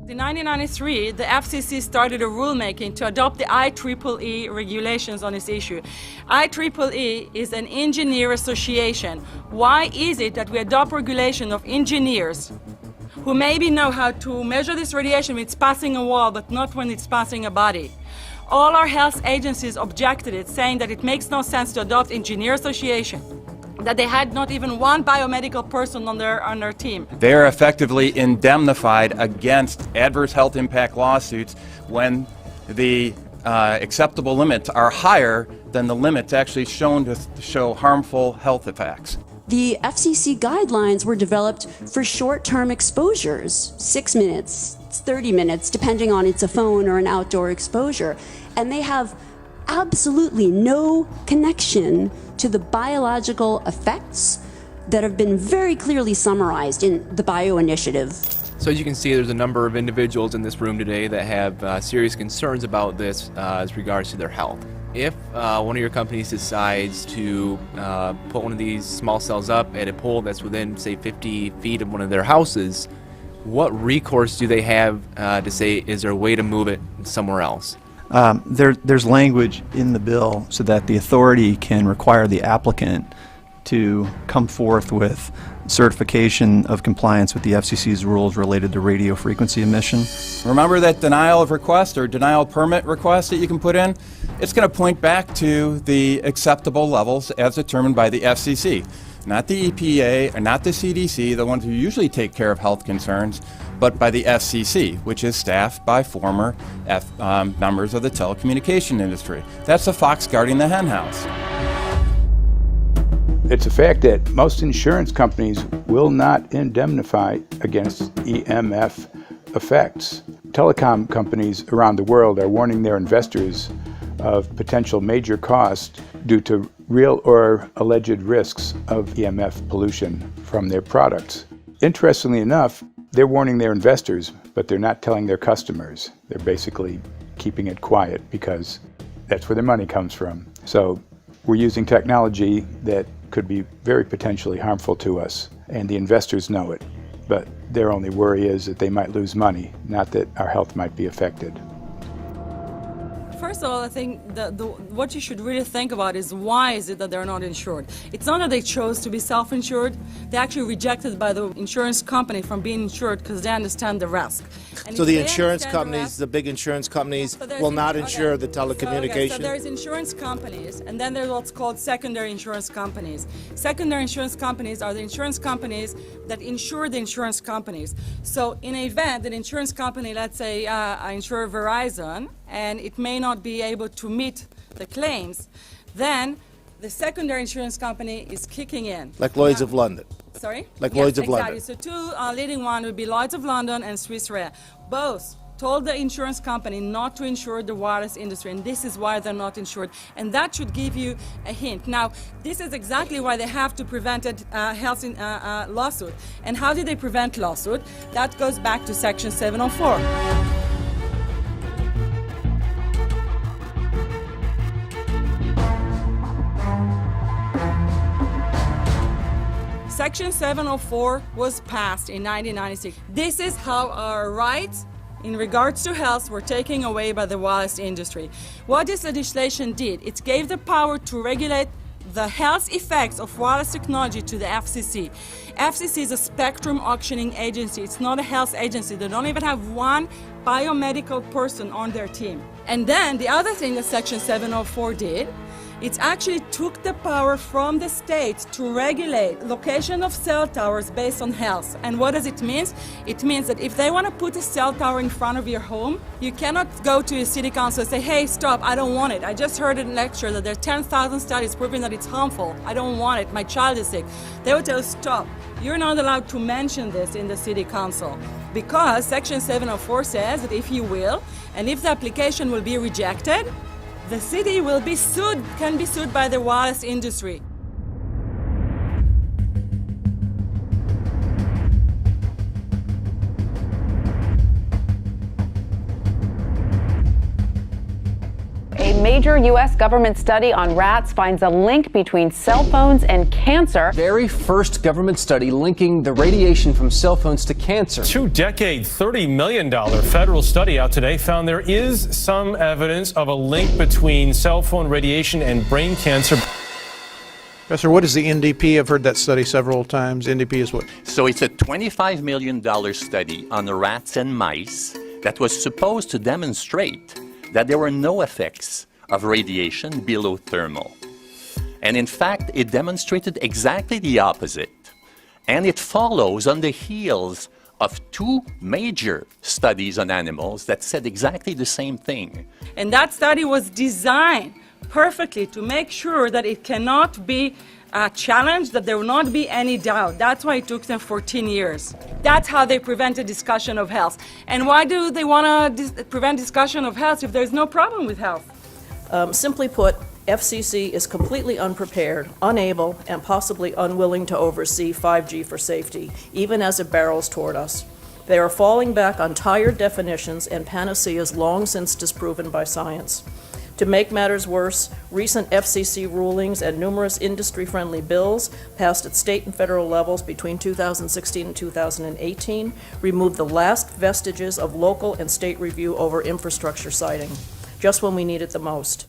In 1993, the FCC started a rulemaking to adopt the IEEE regulations on this issue. IEEE is an engineer association. Why is it that we adopt regulation of engineers who maybe know how to measure this radiation when it's passing a wall, but not when it's passing a body? All our health agencies objected it, saying that it makes no sense to adopt engineer association, that they had not even one biomedical person on their team. They are effectively indemnified against adverse health impact lawsuits when the acceptable limits are higher than the limits actually shown to show harmful health effects. The FCC guidelines were developed for short-term exposures, 6 minutes, 30 minutes, depending on it's a phone or an outdoor exposure. And they have absolutely no connection to the biological effects that have been very clearly summarized in the Bio Initiative. So as you can see, there's a number of individuals in this room today that have serious concerns about this as regards to their health. If one of your companies decides to put one of these small cells up at a pole that's within, say, 50 feet of one of their houses, what recourse do they have to say, is there a way to move it somewhere else? There's language in the bill so that the authority can require the applicant to come forth with certification of compliance with the FCC's rules related to radio frequency emission. Remember that denial of request or denial of permit request that you can put in? It's going to point back to the acceptable levels as determined by the FCC. Not the EPA, or not the CDC, the ones who usually take care of health concerns, but by the FCC, which is staffed by former members of the telecommunication industry. That's the fox guarding the henhouse. It's a fact that most insurance companies will not indemnify against EMF effects. Telecom companies around the world are warning their investors of potential major costs due to real or alleged risks of EMF pollution from their products. Interestingly enough, they're warning their investors, but they're not telling their customers. They're basically keeping it quiet because that's where their money comes from. So we're using technology that could be very potentially harmful to us, and the investors know it. But their only worry is that they might lose money, not that our health might be affected. First of all, I think what you should really think about is why is it that they're not insured? It's not that they chose to be self-insured. They're actually rejected by the insurance company from being insured because they understand the risk. And so the insurance companies, the big insurance companies, will not insure the telecommunications? So there's insurance companies, and then there's what's called secondary insurance companies. Secondary insurance companies are the insurance companies that insure the insurance companies. So in an event, an insurance company, let's say I insure Verizon, and it may not be able to meet the claims, then the secondary insurance company is kicking in. Like Lloyd's of London. Sorry? Like Yes, Lloyd's of exactly. London. So two leading one would be Lloyd's of London and Swiss Re. Both told the insurance company not to insure the wireless industry, and this is why they're not insured. And that should give you a hint. Now, this is exactly why they have to prevent a lawsuit. And how did they prevent lawsuit? That goes back to Section 704. Section 704 was passed in 1996. This is how our rights in regards to health were taken away by the wireless industry. What this legislation did, it gave the power to regulate the health effects of wireless technology to the FCC. FCC is a spectrum auctioning agency. It's not a health agency. They don't even have one biomedical person on their team. And then the other thing that Section 704 did, it actually took the power from the states to regulate location of cell towers based on health. And what does it mean? It means that if they want to put a cell tower in front of your home, you cannot go to your city council and say, hey, stop, I don't want it. I just heard in a lecture that there are 10,000 studies proving that it's harmful. I don't want it. My child is sick. They would tell you, stop. You're not allowed to mention this in the city council because Section 704 says that if you will, and if the application will be rejected, the city will be sued, can be sued by the wireless industry. A major U.S. government study on rats finds a link between cell phones and cancer. Very first government study linking the radiation from cell phones to cancer. 2-decade, $30 million federal study out today found there is some evidence of a link between cell phone radiation and brain cancer. Professor, what is the NDP? I've heard that study several times. NDP is what? So it's a $25 million study on the rats and mice that was supposed to demonstrate that there were no effects of radiation below thermal. And in fact, it demonstrated exactly the opposite. And it follows on the heels of two major studies on animals that said exactly the same thing. And that study was designed perfectly to make sure that it cannot be challenged, that there will not be any doubt. That's why it took them 14 years. That's how they prevented discussion of health. And why do they want to prevent discussion of health if there's no problem with health? Simply put, FCC is completely unprepared, unable, and possibly unwilling to oversee 5G for safety, even as it barrels toward us. They are falling back on tired definitions and panaceas long since disproven by science. To make matters worse, recent FCC rulings and numerous industry-friendly bills passed at state and federal levels between 2016 and 2018 removed the last vestiges of local and state review over infrastructure siting, just when we need it the most.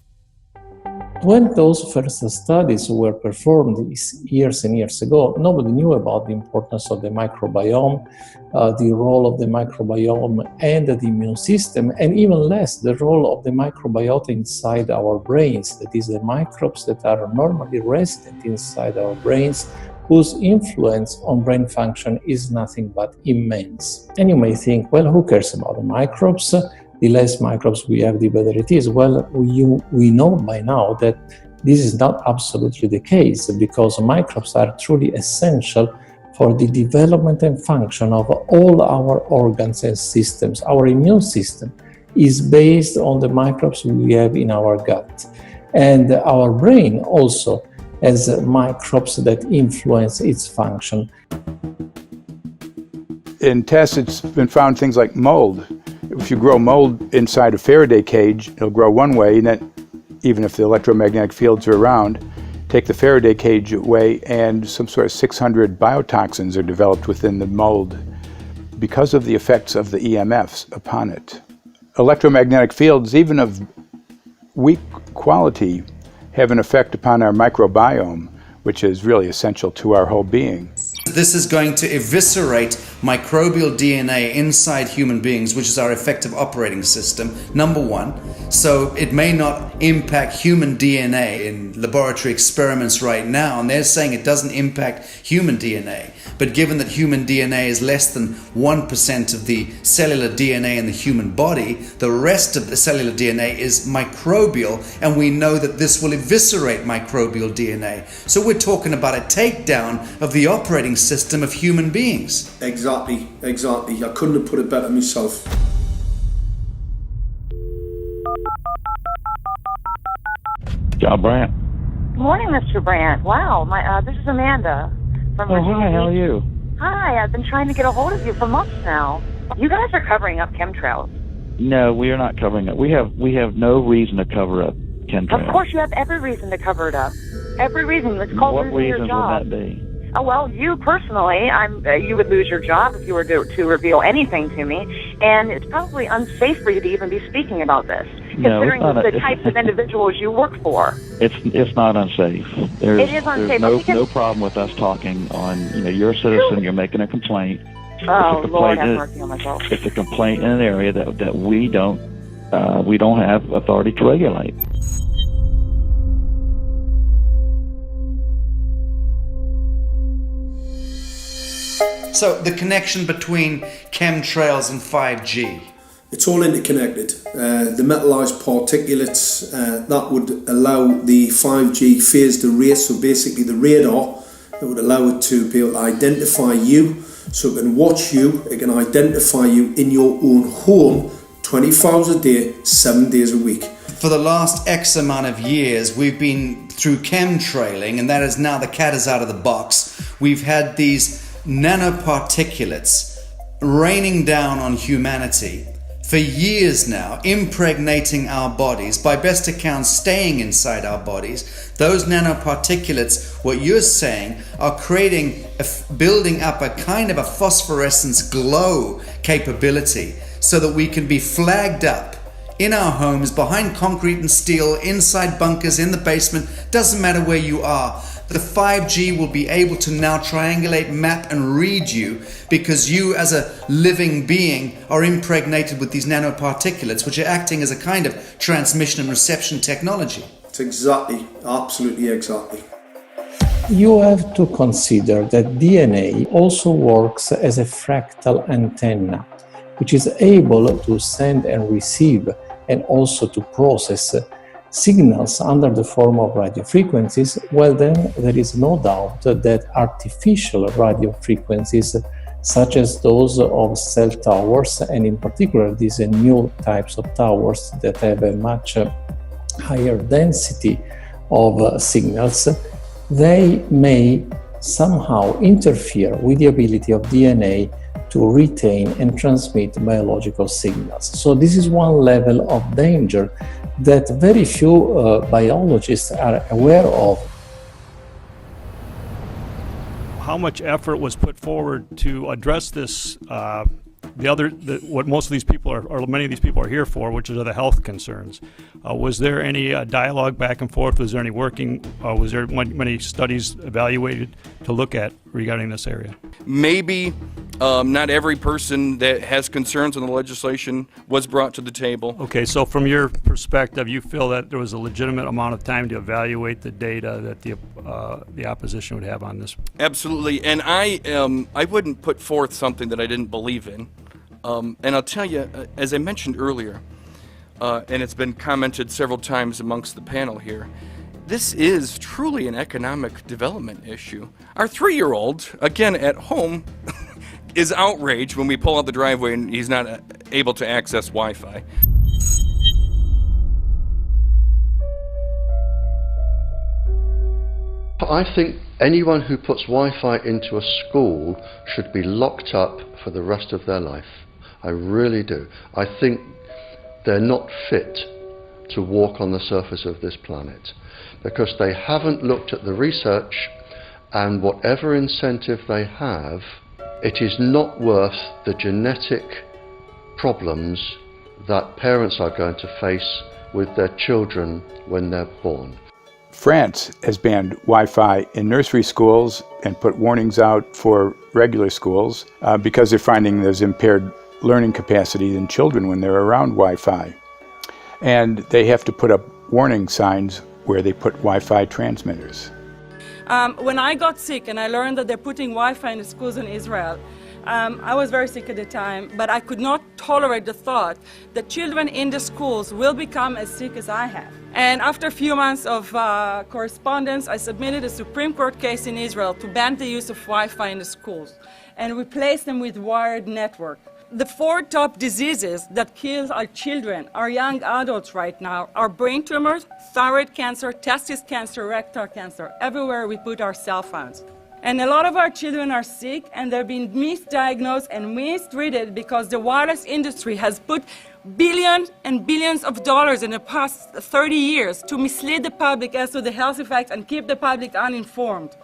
When those first studies were performed years and years ago, nobody knew about the importance of the microbiome, the role of the microbiome and the immune system, and even less the role of the microbiota inside our brains, that is, the microbes that are normally resident inside our brains, whose influence on brain function is nothing but immense. And you may think, well, who cares about the microbes? The less microbes we have, the better it is. Well, we know by now that this is not absolutely the case, because microbes are truly essential for the development and function of all our organs and systems. Our immune system is based on the microbes we have in our gut. And our brain also has microbes that influence its function. In tests, it's been found things like mold. If you grow mold inside a Faraday cage, it'll grow one way, and then even if the electromagnetic fields are around, take the Faraday cage away and some sort of 600 biotoxins are developed within the mold because of the effects of the EMFs upon it. Electromagnetic fields, even of weak quality, have an effect upon our microbiome, which is really essential to our whole being. This is going to eviscerate microbial DNA inside human beings, which is our effective operating system, number one. So it may not impact human DNA in laboratory experiments right now, and they're saying it doesn't impact human DNA. But given that human DNA is less than 1% of the cellular DNA in the human body, the rest of the cellular DNA is microbial, and we know that this will eviscerate microbial DNA. So we're talking about a takedown of the operating system of human beings. Exactly. I couldn't have put it better myself. John Brandt. Morning, Mr. Brandt. Wow, this is Amanda from Virginia. Hi, how are you? Hi, I've been trying to get a hold of you for months now. You guys are covering up chemtrails. No, we are not covering it. We have no reason to cover up chemtrails. Of course, you have every reason to cover it up. Every reason. It's called What losing your reasons job. would that be? Oh, well, you personally, you would lose your job if you were to reveal anything to me, and it's probably unsafe for you to even be speaking about this, No, considering it's not the types of individuals you work for. It's not unsafe. There's, It is unsafe. There's no problem with us talking on, you're a citizen, you're making a complaint. Oh, Lord have mercy on my soul. It's a complaint in an area that we don't have authority to regulate. So the connection between chemtrails and 5G. It's all interconnected. The metallized particulates that would allow the 5G phased array, so basically the radar that would allow it to be able to identify you, so it can watch you, it can identify you in your own home 24 hours a day, 7 days a week. For the last X amount of years, we've been through chemtrailing, and that is now the cat is out of the box. We've had these nanoparticulates raining down on humanity for years now, impregnating our bodies, by best accounts staying inside our bodies. Those nanoparticulates, what you're saying, are building up a kind of a phosphorescence glow capability so that we can be flagged up in our homes, behind concrete and steel, inside bunkers, in the basement, doesn't matter where you are. The 5G will be able to now triangulate, map and read you, because you as a living being are impregnated with these nanoparticulates, which are acting as a kind of transmission and reception technology. It's exactly, absolutely exactly. You have to consider that DNA also works as a fractal antenna, which is able to send and receive and also to process signals under the form of radio frequencies. Well, then there is no doubt that artificial radio frequencies, such as those of cell towers, and in particular these new types of towers that have a much higher density of signals, they may somehow interfere with the ability of DNA to retain and transmit biological signals. So this is one level of danger that very few biologists are aware of. How much effort was put forward to address this, what most of these people are, or many of these people are here for, which are the health concerns? Was there any dialogue back and forth? Was there any working, was there many studies evaluated to look at regarding this area? Maybe not every person that has concerns on the legislation was brought to the table. Okay, so from your perspective, you feel that there was a legitimate amount of time to evaluate the data that the opposition would have on this? Absolutely, and I wouldn't put forth something that I didn't believe in. And I'll tell you, as I mentioned earlier, and it's been commented several times amongst the panel here, this is truly an economic development issue. Our 3-year-old, again at home, is outraged when we pull out the driveway and he's not able to access Wi-Fi. I think anyone who puts Wi-Fi into a school should be locked up for the rest of their life. I really do. I think they're not fit to walk on the surface of this planet because they haven't looked at the research, and whatever incentive they have, it is not worth the genetic problems that parents are going to face with their children when they're born. France has banned Wi-Fi in nursery schools and put warnings out for regular schools because they're finding there's impaired learning capacity in children when they're around Wi-Fi. And they have to put up warning signs where they put Wi-Fi transmitters. When I got sick and I learned that they're putting Wi-Fi in the schools in Israel, I was very sick at the time, but I could not tolerate the thought that children in the schools will become as sick as I have. And after a few months of correspondence, I submitted a Supreme Court case in Israel to ban the use of Wi-Fi in the schools and replace them with wired network. The 4 top diseases that kill our children, our young adults right now, are brain tumors, thyroid cancer, testis cancer, rectal cancer, everywhere we put our cell phones. And a lot of our children are sick and they're being misdiagnosed and mistreated because the wireless industry has put billions and billions of dollars in the past 30 years to mislead the public as to the health effects and keep the public uninformed.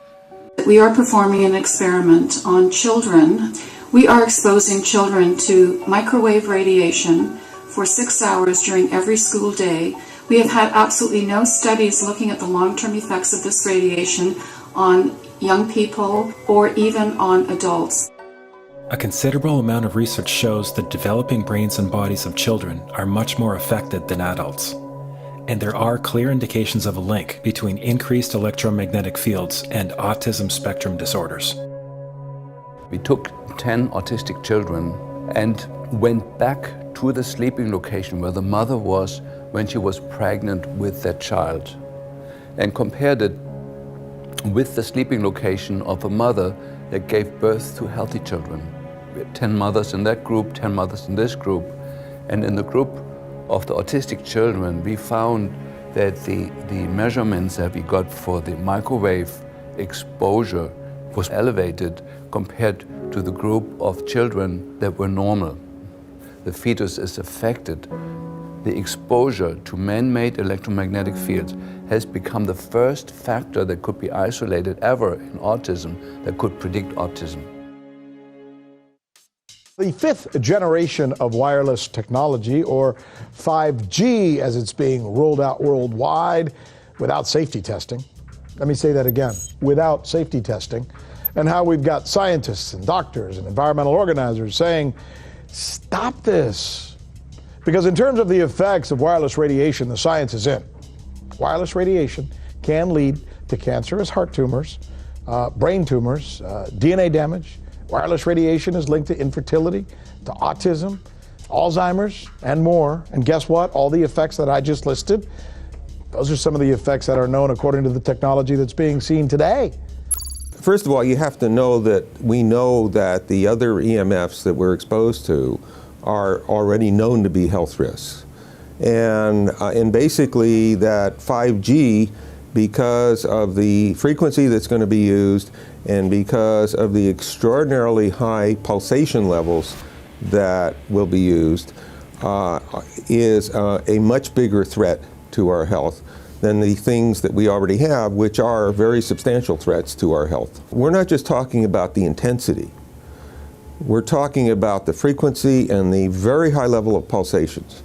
We are performing an experiment on children. We are exposing children to microwave radiation for 6 hours during every school day. We have had absolutely no studies looking at the long-term effects of this radiation on young people or even on adults. A considerable amount of research shows that developing brains and bodies of children are much more affected than adults. And there are clear indications of a link between increased electromagnetic fields and autism spectrum disorders. We took 10 autistic children and went back to the sleeping location where the mother was when she was pregnant with that child and compared it with the sleeping location of a mother that gave birth to healthy children. We had 10 mothers in that group, 10 mothers in this group, and in the group of the autistic children, we found that the measurements that we got for the microwave exposure was elevated compared to the group of children that were normal. The fetus is affected. The exposure to man-made electromagnetic fields has become the first factor that could be isolated ever in autism that could predict autism. The fifth generation of wireless technology, or 5G as it's being rolled out worldwide without safety testing. Let me say that again, without safety testing. And how we've got scientists and doctors and environmental organizers saying, stop this. Because in terms of the effects of wireless radiation, the science is in. Wireless radiation can lead to cancerous heart tumors, brain tumors, DNA damage. Wireless radiation is linked to infertility, to autism, Alzheimer's, and more. And guess what? All the effects that I just listed, those are some of the effects that are known according to the technology that's being seen today. First of all, you have to know that we know that the other EMFs that we're exposed to are already known to be health risks. And basically that 5G, because of the frequency that's going to be used and because of the extraordinarily high pulsation levels that will be used, is a much bigger threat to our health than the things that we already have, which are very substantial threats to our health. We're not just talking about the intensity. We're talking about the frequency and the very high level of pulsations.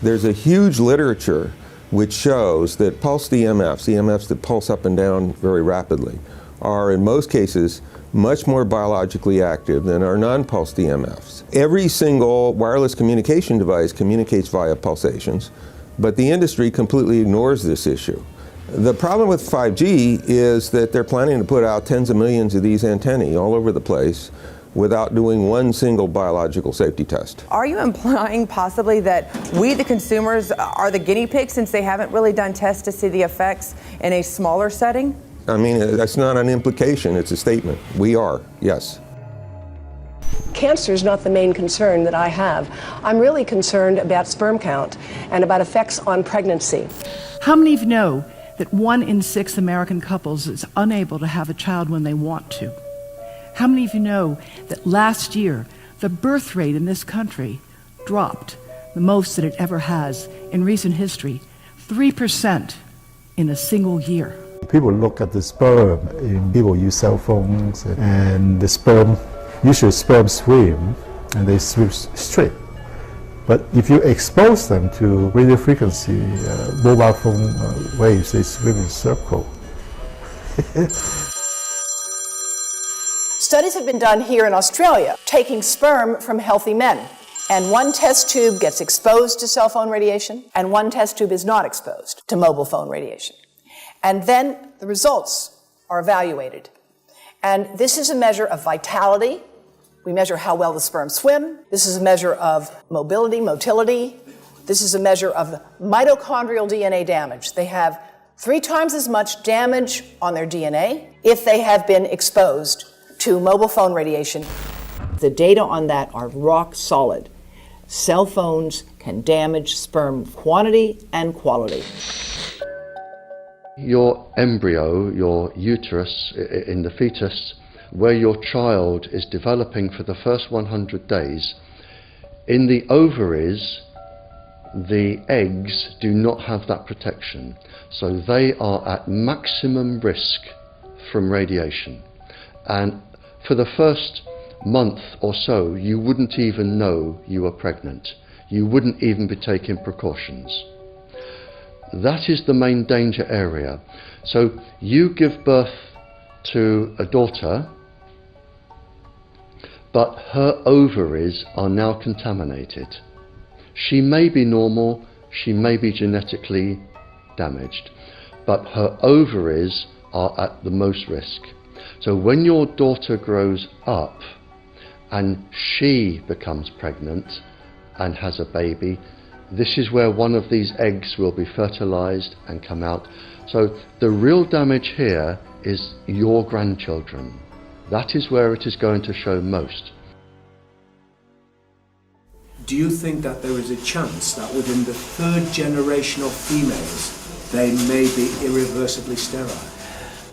There's a huge literature which shows that pulsed EMFs, EMFs that pulse up and down very rapidly, are in most cases much more biologically active than our non-pulsed EMFs. Every single wireless communication device communicates via pulsations, but the industry completely ignores this issue. The problem with 5G is that they're planning to put out tens of millions of these antennae all over the place without doing one single biological safety test. Are you implying possibly that we, the consumers, are the guinea pigs since they haven't really done tests to see the effects in a smaller setting? I mean, that's not an implication, it's a statement. We are, yes. Cancer is not the main concern that I have. I'm really concerned about sperm count and about effects on pregnancy. How many of you know that 1 in 6 American couples is unable to have a child when they want to? How many of you know that last year the birth rate in this country dropped the most that it ever has in recent history, 3% in a single year? People look at the sperm, and people use cell phones, and the sperm, usually sperm swim, and they swim straight. But if you expose them to radio frequency, mobile phone waves, they swim in a circle. Studies have been done here in Australia, taking sperm from healthy men. And one test tube gets exposed to cell phone radiation, and one test tube is not exposed to mobile phone radiation. And then the results are evaluated. And this is a measure of vitality. We measure how well the sperm swim. This is a measure of motility. This is a measure of mitochondrial DNA damage. They have 3 times as much damage on their DNA if they have been exposed to mobile phone radiation. The data on that are rock solid. Cell phones can damage sperm quantity and quality. Your embryo, your uterus in the fetus, where your child is developing for the first 100 days, in the ovaries, the eggs do not have that protection. So they are at maximum risk from radiation. And for the first month or so, you wouldn't even know you were pregnant. You wouldn't even be taking precautions. That is the main danger area. So you give birth to a daughter, but her ovaries are now contaminated. She may be normal, she may be genetically damaged, but her ovaries are at the most risk. So when your daughter grows up and she becomes pregnant and has a baby, this is where one of these eggs will be fertilized and come out. So the real damage here is your grandchildren. That is where it is going to show most. Do you think that there is a chance that within the third generation of females, they may be irreversibly sterile?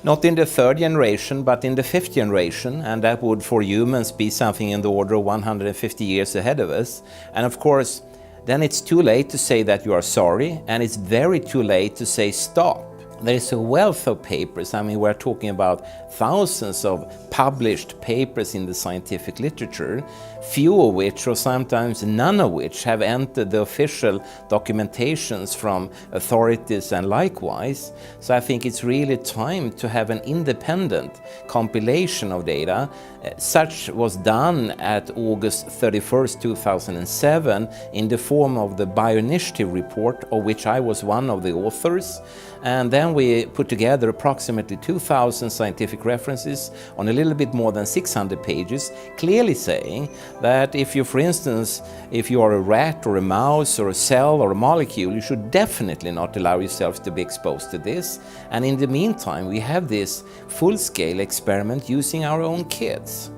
Not in the third generation, but in the fifth generation, and that would for humans be something in the order of 150 years ahead of us. And of course, then it's too late to say that you are sorry, and it's very too late to say stop. There is a wealth of papers. I mean, we're talking about thousands of published papers in the scientific literature, few of which, or sometimes none of which, have entered the official documentations from authorities and likewise. So I think it's really time to have an independent compilation of data. Such was done at August 31st, 2007 in the form of the Bioinitiative report, of which I was one of the authors. And then we put together approximately 2,000 scientific references on a little bit more than 600 pages, clearly saying that if you, for instance, if you are a rat or a mouse or a cell or a molecule, you should definitely not allow yourself to be exposed to this. And in the meantime, we have this full-scale experiment using our own kids.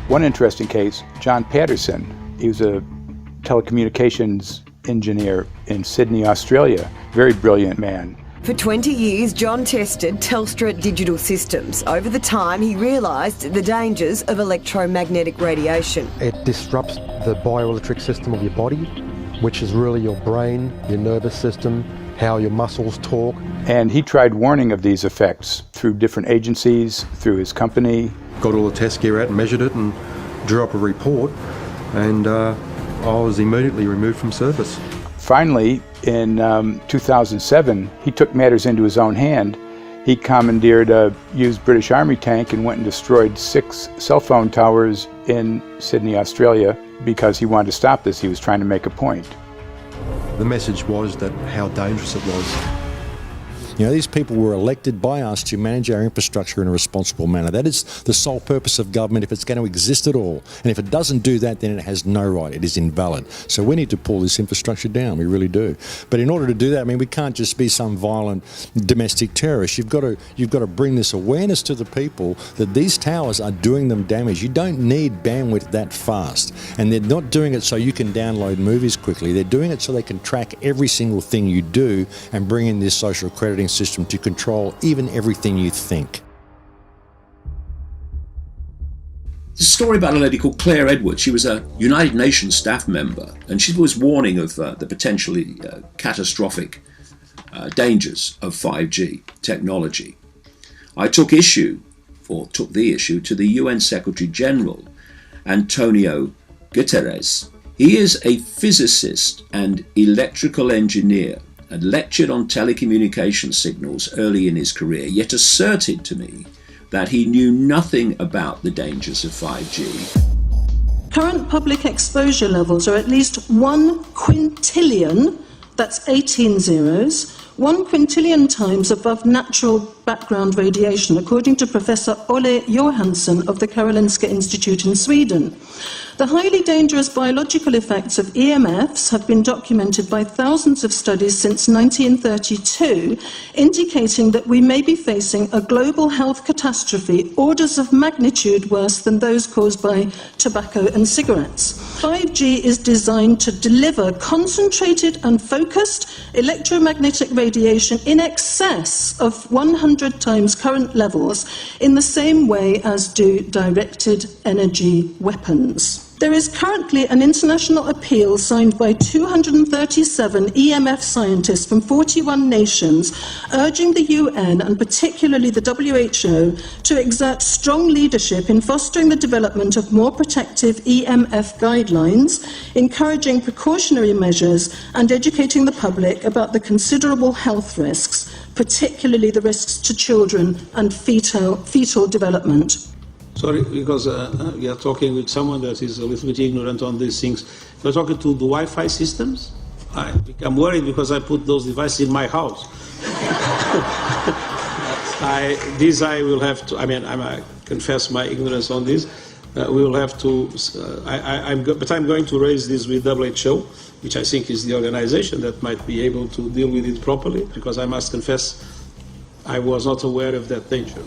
One interesting case, John Patterson. He was a telecommunications engineer in Sydney, Australia. Very brilliant man. For 20 years, John tested Telstra digital systems. Over the time, he realised the dangers of electromagnetic radiation. It disrupts the bioelectric system of your body, which is really your brain, your nervous system, how your muscles talk. And he tried warning of these effects through different agencies, through his company. Got all the test gear out and measured it and drew up a report, and I was immediately removed from service. Finally, in 2007, he took matters into his own hand. He commandeered a used British Army tank and went and destroyed 6 cell phone towers in Sydney, Australia, because he wanted to stop this. He was trying to make a point. The message was that how dangerous it was. You know, these people were elected by us to manage our infrastructure in a responsible manner. That is the sole purpose of government if it's going to exist at all. And if it doesn't do that, then it has no right. It is invalid. So we need to pull this infrastructure down. We really do. But in order to do that, I mean, we can't just be some violent domestic terrorist. You've got to bring this awareness to the people that these towers are doing them damage. You don't need bandwidth that fast. And they're not doing it so you can download movies quickly. They're doing it so they can track every single thing you do and bring in this social crediting system to control even everything you think. There's a story about a lady called Claire Edwards. She was a United Nations staff member, and she was warning of the potentially catastrophic dangers of 5G technology. I took the issue to the UN Secretary General, Antonio Guterres. He is a physicist and electrical engineer, and lectured on telecommunication signals early in his career, yet asserted to me that he knew nothing about the dangers of 5G. Current public exposure levels are at least 1 quintillion, that's 18 zeros, 1 quintillion times above natural background radiation, according to Professor Olle Johansson of the Karolinska Institute in Sweden. The highly dangerous biological effects of EMFs have been documented by thousands of studies since 1932, indicating that we may be facing a global health catastrophe orders of magnitude worse than those caused by tobacco and cigarettes. 5G is designed to deliver concentrated and focused electromagnetic radiation in excess of 100 times current levels in the same way as do directed energy weapons. There is currently an international appeal signed by 237 EMF scientists from 41 nations urging the UN and particularly the WHO to exert strong leadership in fostering the development of more protective EMF guidelines, encouraging precautionary measures and educating the public about the considerable health risks, particularly the risks to children and fetal development. Sorry, because we are talking with someone that is a little bit ignorant on these things. If you're talking to the Wi-Fi systems, I become worried because I put those devices in my house. I will have to, I confess my ignorance on this. We will have to, but I'm going to raise this with WHO, which I think is the organization that might be able to deal with it properly, because I must confess I was not aware of that danger.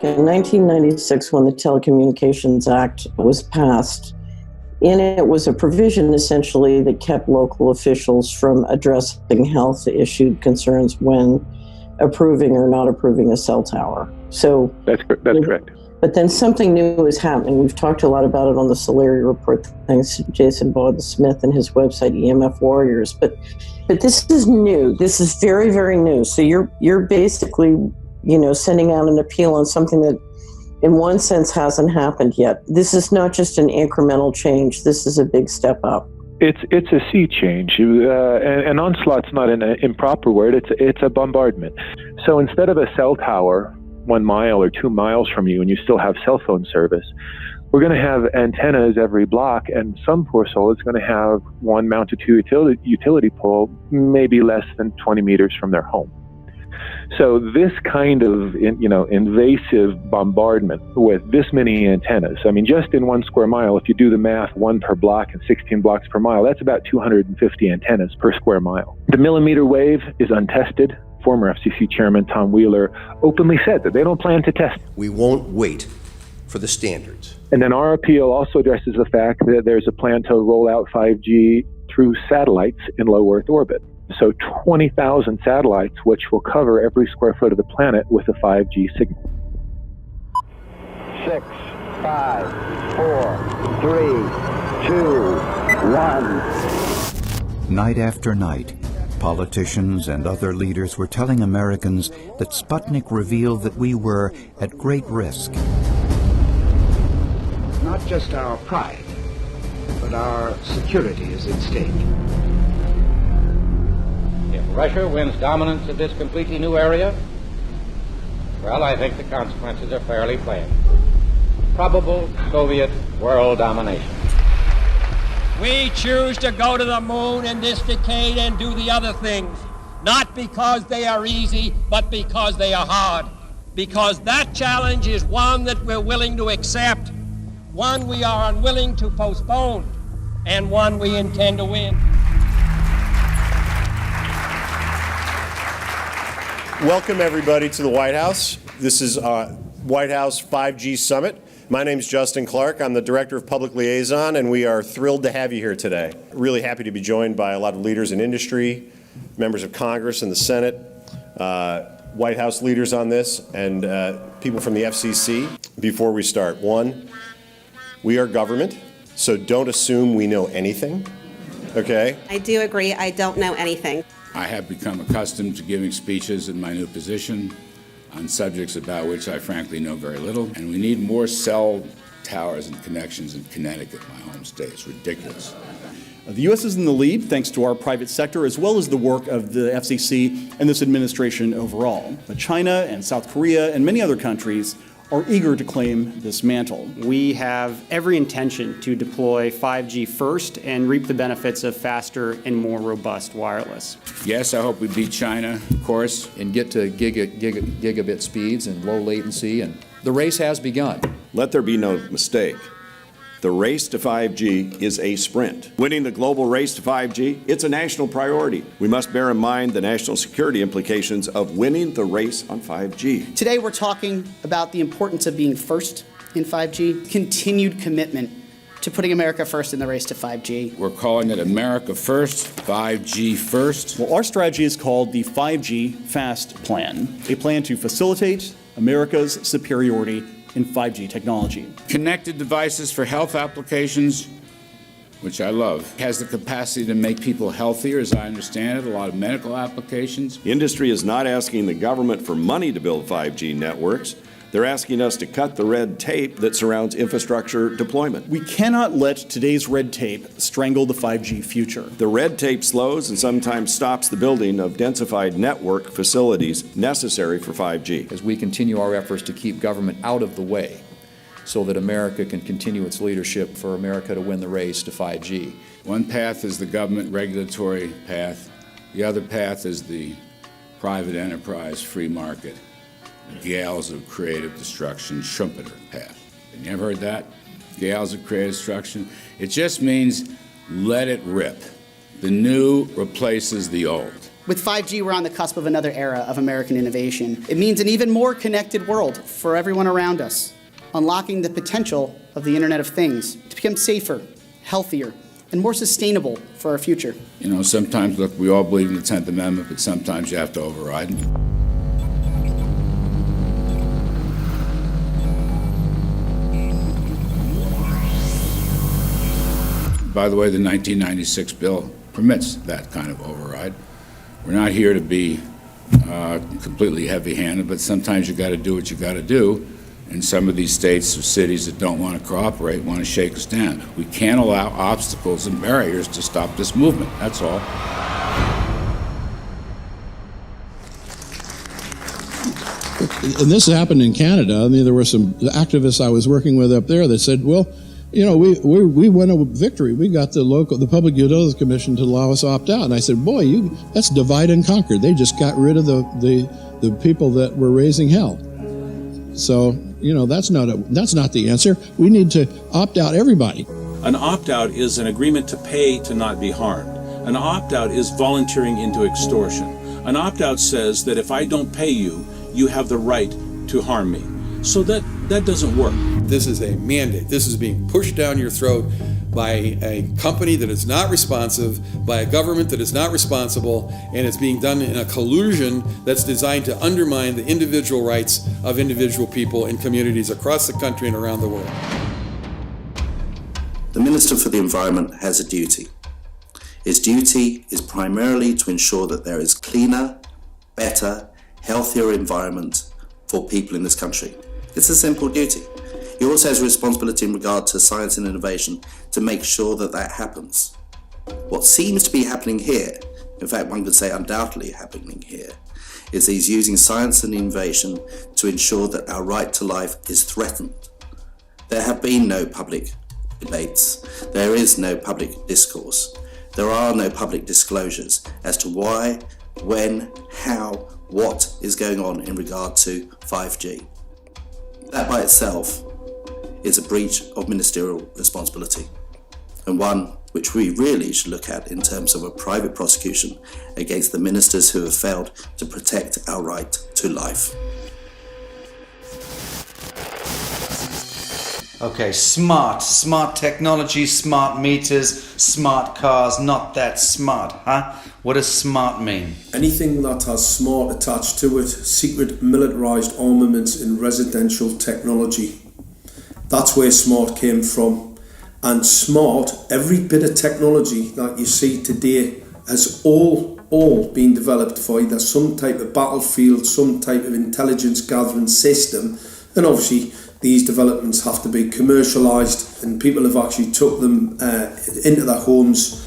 In 1996, when the Telecommunications Act was passed, in it was a provision essentially that kept local officials from addressing health issue concerns when approving or not approving a cell tower. So that's correct. But then something new is happening. We've talked a lot about it on the Solari report, thanks to Jason Bowden-Smith and his website EMF Warriors. But this is new. This is very, very new. So you're basically, sending out an appeal on something that in one sense hasn't happened yet. This is not just an incremental change. This is a big step up. It's a sea change. An onslaught's not an improper word. It's a bombardment. So instead of a cell tower 1 mile or 2 miles from you and you still have cell phone service, we're going to have antennas every block, and some poor soul is going to have one mounted to a utility pole maybe less than 20 meters from their home. So this kind of, invasive bombardment with this many antennas, just in 1 square mile, if you do the math, 1 per block and 16 blocks per mile, that's about 250 antennas per square mile. The millimeter wave is untested. Former FCC Chairman Tom Wheeler openly said that they don't plan to test. We won't wait for the standards. And then our appeal also addresses the fact that there's a plan to roll out 5G through satellites in low Earth orbit. So 20,000 satellites, which will cover every square foot of the planet with a 5G signal. 6, 5, 4, 3, 2, 1. Night after night, politicians and other leaders were telling Americans that Sputnik revealed that we were at great risk. Not just our pride, but our security is at stake. If Russia wins dominance of this completely new area, well, I think the consequences are fairly plain. Probable Soviet world domination. We choose to go to the moon in this decade and do the other things, not because they are easy, but because they are hard. Because that challenge is one that we're willing to accept, one we are unwilling to postpone, and one we intend to win. Welcome, everybody, to the White House. This is White House 5G Summit. My name is Justin Clark. I'm the Director of Public Liaison, and we are thrilled to have you here today. Really happy to be joined by a lot of leaders in industry, members of Congress and the Senate, White House leaders on this, and people from the FCC. Before we start, one, we are government, so don't assume we know anything, okay? I do agree, I don't know anything. I have become accustomed to giving speeches in my new position on subjects about which I frankly know very little, and we need more cell towers and connections in Connecticut, my home state. It's ridiculous. The U.S. is in the lead thanks to our private sector as well as the work of the FCC and this administration overall. But China and South Korea and many other countries are eager to claim this mantle. We have every intention to deploy 5G first and reap the benefits of faster and more robust wireless. Yes, I hope we beat China, of course. And get to gigabit speeds and low latency, and the race has begun. Let there be no mistake. The race to 5G is a sprint. Winning the global race to 5G, it's a national priority. We must bear in mind the national security implications of winning the race on 5G. Today we're talking about the importance of being first in 5G, continued commitment to putting America first in the race to 5G. We're calling it America First, 5G First. Well, our strategy is called the 5G FAST Plan, a plan to facilitate America's superiority in 5G technology. Connected devices for health applications, which I love, has the capacity to make people healthier, as I understand it, a lot of medical applications. Industry is not asking the government for money to build 5G networks. They're asking us to cut the red tape that surrounds infrastructure deployment. We cannot let today's red tape strangle the 5G future. The red tape slows and sometimes stops the building of densified network facilities necessary for 5G. As we continue our efforts to keep government out of the way so that America can continue its leadership for America to win the race to 5G. One path is the government regulatory path. The other path is the private enterprise free market. Gales of creative destruction, Schumpeter path. You ever heard that? Gales of creative destruction? It just means let it rip. The new replaces the old. With 5G, we're on the cusp of another era of American innovation. It means an even more connected world for everyone around us, unlocking the potential of the Internet of Things to become safer, healthier, and more sustainable for our future. You know, sometimes, look, we all believe in the 10th Amendment, but sometimes you have to override it. By the way, the 1996 bill permits that kind of override. We're not here to be completely heavy-handed, but sometimes you got to do what you got to do. And some of these states or cities that don't want to cooperate want to shake us down. We can't allow obstacles and barriers to stop this movement. That's all. And this happened in Canada. I mean, there were some activists I was working with up there that said, well, you know, we won a victory. We got the Public Utilities Commission to allow us opt out. And I said, boy, that's divide and conquer. They just got rid of the people that were raising hell. So, you know, that's not the answer. We need to opt out everybody. An opt-out is an agreement to pay to not be harmed. An opt-out is volunteering into extortion. An opt-out says that if I don't pay you, you have the right to harm me. So that doesn't work. This is a mandate. This is being pushed down your throat by a company that is not responsive, by a government that is not responsible, and it's being done in a collusion that's designed to undermine the individual rights of individual people in communities across the country and around the world. The Minister for the Environment has a duty. His duty is primarily to ensure that there is cleaner, better, healthier environment for people in this country. It's a simple duty. He also has a responsibility in regard to science and innovation to make sure that that happens. What seems to be happening here, in fact one could say undoubtedly happening here, is he's using science and innovation to ensure that our right to life is threatened. There have been no public debates. There is no public discourse. There are no public disclosures as to why, when, how, what is going on in regard to 5G. That by itself is a breach of ministerial responsibility, and one which we really should look at in terms of a private prosecution against the ministers who have failed to protect our right to life. Okay, smart technology, smart meters, smart cars, not that smart, huh? What does smart mean? Anything that has smart attached to it, secret militarised armaments in residential technology. That's where smart came from. And smart, every bit of technology that you see today has all been developed for either some type of battlefield, some type of intelligence gathering system, and obviously these developments have to be commercialised, and people have actually took them into their homes.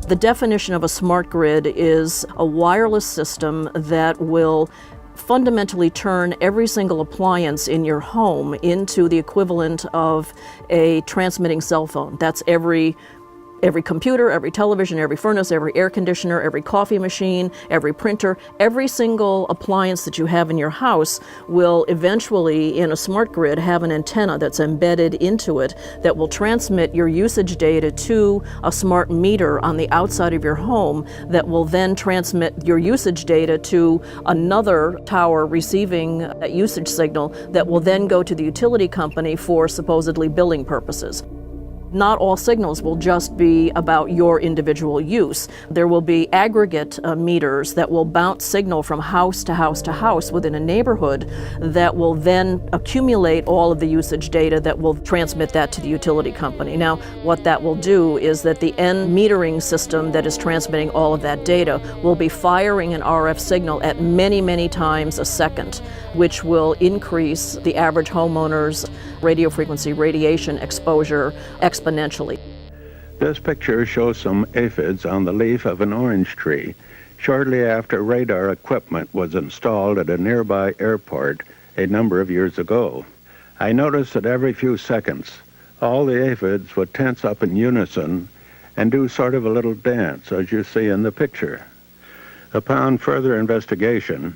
The definition of a smart grid is a wireless system that will fundamentally turn every single appliance in your home into the equivalent of a transmitting cell phone. That's every computer, every television, every furnace, every air conditioner, every coffee machine, every printer, every single appliance that you have in your house will eventually, in a smart grid, have an antenna that's embedded into it that will transmit your usage data to a smart meter on the outside of your home that will then transmit your usage data to another tower receiving that usage signal that will then go to the utility company for supposedly billing purposes. Not all signals will just be about your individual use. There will be aggregate meters that will bounce signal from house to house to house within a neighborhood that will then accumulate all of the usage data that will transmit that to the utility company. Now, what that will do is that the end metering system that is transmitting all of that data will be firing an RF signal at many, many times a second, which will increase the average homeowner's radio frequency radiation exposure exponentially. This picture shows some aphids on the leaf of an orange tree shortly after radar equipment was installed at a nearby airport a number of years ago. I noticed that every few seconds, all the aphids would tense up in unison and do sort of a little dance, as you see in the picture. Upon further investigation,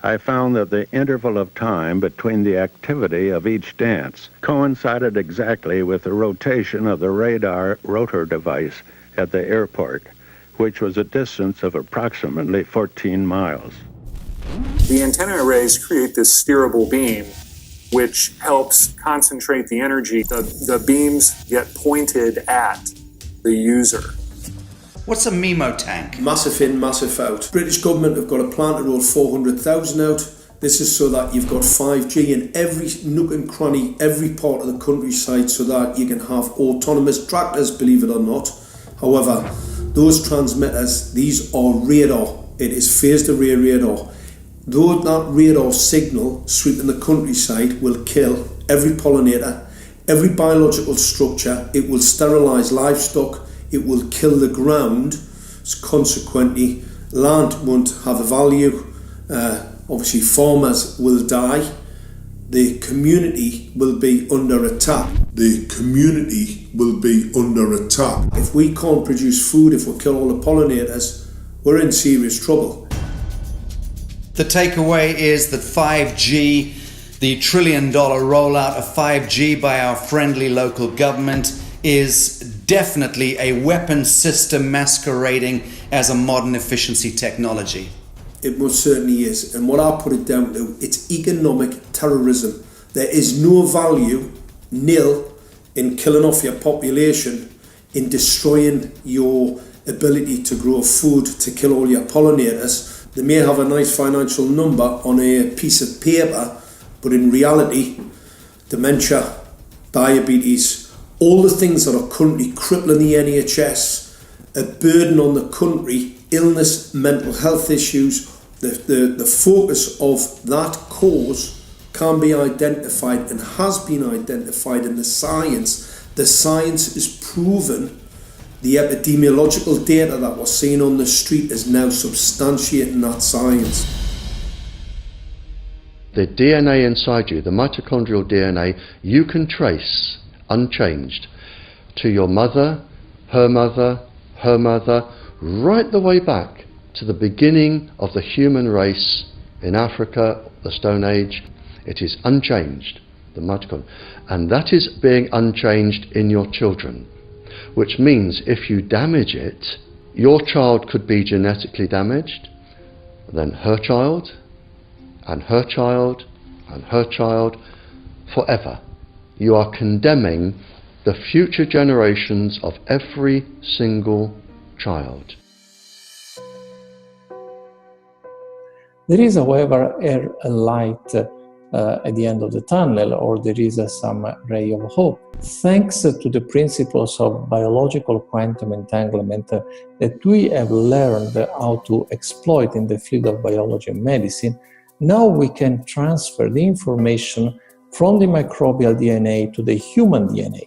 I found that the interval of time between the activity of each dance coincided exactly with the rotation of the radar rotor device at the airport, which was a distance of approximately 14 miles. The antenna arrays create this steerable beam, which helps concentrate the energy. The beams get pointed at the user. What's a MIMO tank? Massive in, massive out. British government have got a plan to roll 400,000 out. This is so that you've got 5G in every nook and cranny, every part of the countryside, so that you can have autonomous tractors, believe it or not. However, those transmitters, these are radar. It is phased array radar. Though that radar signal sweeping the countryside will kill every pollinator, every biological structure, it will sterilise livestock, it will kill the ground, consequently land won't have a value, obviously farmers will die, the community will be under attack. The community will be under attack. If we can't produce food, if we kill all the pollinators, we're in serious trouble. The takeaway is that 5G, the $1 trillion rollout of 5G by our friendly local government, is definitely a weapon system masquerading as a modern efficiency technology. It most certainly is, and what I put it down to, it's economic terrorism. There is no value, nil, in killing off your population, in destroying your ability to grow food, to kill all your pollinators. They may have a nice financial number on a piece of paper, but in reality, dementia, diabetes, all the things that are currently crippling the NHS, a burden on the country, illness, mental health issues, the focus of that cause can be identified and has been identified in the science. The science is proven. The epidemiological data that we're seeing on the street is now substantiating that science. The DNA inside you, the mitochondrial DNA, you can trace unchanged to your mother, her mother, her mother, right the way back to the beginning of the human race in Africa, the Stone Age. It is unchanged, the mitochondria, and that is being unchanged in your children, which means if you damage it, your child could be genetically damaged, then her child, and her child, and her child, forever. You are condemning the future generations of every single child. There is, however, a light at the end of the tunnel, or there is some ray of hope. Thanks to the principles of biological quantum entanglement that we have learned how to exploit in the field of biology and medicine, now we can transfer the information from the microbial DNA to the human DNA.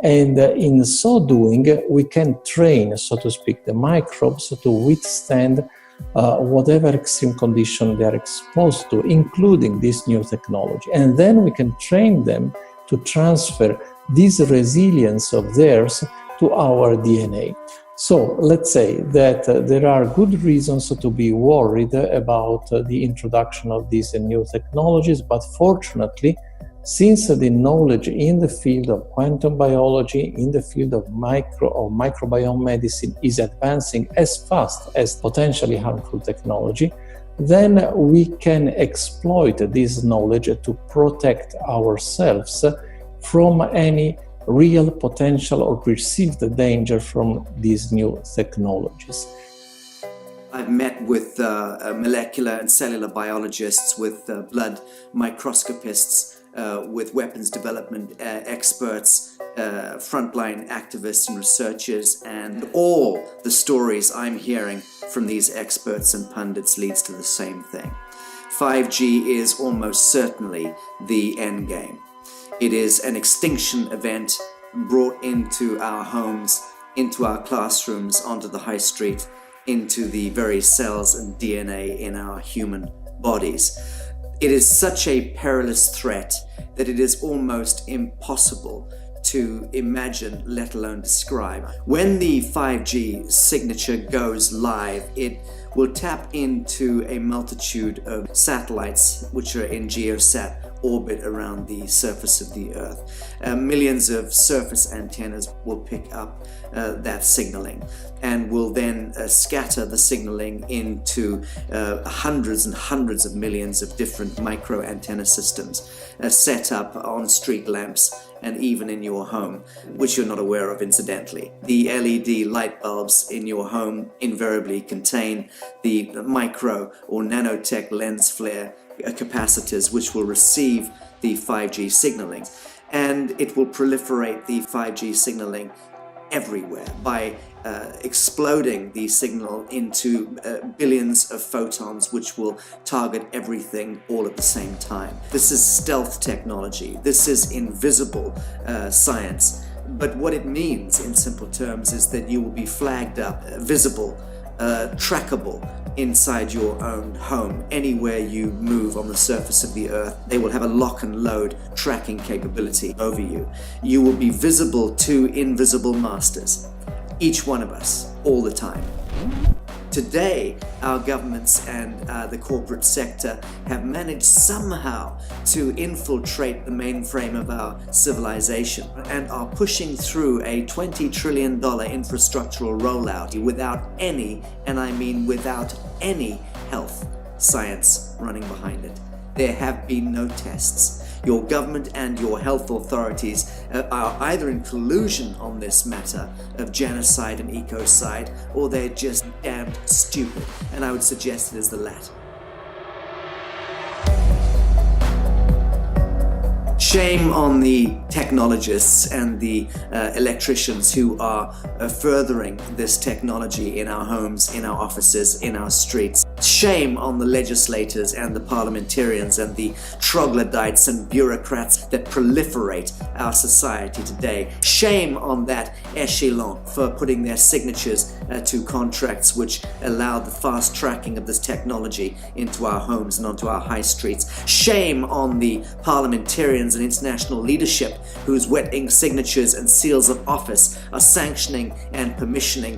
And in so doing, we can train, so to speak, the microbes to withstand whatever extreme condition they are exposed to, including this new technology. And then we can train them to transfer this resilience of theirs to our DNA. So let's say that there are good reasons to be worried about the introduction of these new technologies, but fortunately, since the knowledge in the field of quantum biology, in the field of microbiome medicine is advancing as fast as potentially harmful technology, then we can exploit this knowledge to protect ourselves from any real potential or perceived danger from these new technologies. I've met with molecular and cellular biologists, with blood microscopists, with weapons development experts, frontline activists and researchers, and all the stories I'm hearing from these experts and pundits leads to the same thing. 5G is almost certainly the end game. It is an extinction event brought into our homes, into our classrooms, onto the high street, into the very cells and DNA in our human bodies. It is such a perilous threat that it is almost impossible to imagine, let alone describe. When the 5G signature goes live, it will tap into a multitude of satellites which are in geosat orbit around the surface of the Earth. Millions of surface antennas will pick up that signaling and will then scatter the signaling into hundreds and hundreds of millions of different micro antenna systems set up on street lamps and even in your home, which you're not aware of incidentally. The LED light bulbs in your home invariably contain the micro or nanotech lens flare capacitors which will receive the 5G signaling, and it will proliferate the 5G signaling everywhere by exploding the signal into billions of photons which will target everything all at the same time. This is stealth technology. This is invisible science. But what it means in simple terms is that you will be flagged up, visible, trackable inside your own home. Anywhere you move on the surface of the Earth, they will have a lock and load tracking capability over you. You will be visible to invisible masters, each one of us, all the time. Today, our governments and the corporate sector have managed somehow to infiltrate the mainframe of our civilization and are pushing through a $20 trillion infrastructural rollout without any, and I mean without any, health science running behind it. There have been no tests. Your government and your health authorities are either in collusion on this matter of genocide and ecocide, or they're just damned stupid, and I would suggest it is the latter. Shame on the technologists and the electricians who are furthering this technology in our homes, in our offices, in our streets. Shame on the legislators and the parliamentarians and the troglodytes and bureaucrats that proliferate our society today. Shame on that echelon for putting their signatures to contracts which allow the fast tracking of this technology into our homes and onto our high streets. Shame on the parliamentarians and international leadership whose wet ink signatures and seals of office are sanctioning and permissioning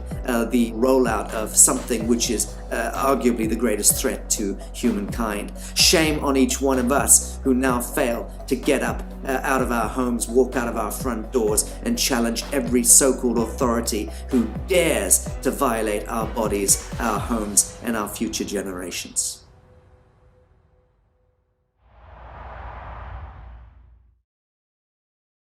the rollout of something which is arguably the greatest threat to humankind. Shame on each one of us who now fail to get up out of our homes, walk out of our front doors, and challenge every so-called authority who dares to violate our bodies, our homes, and our future generations.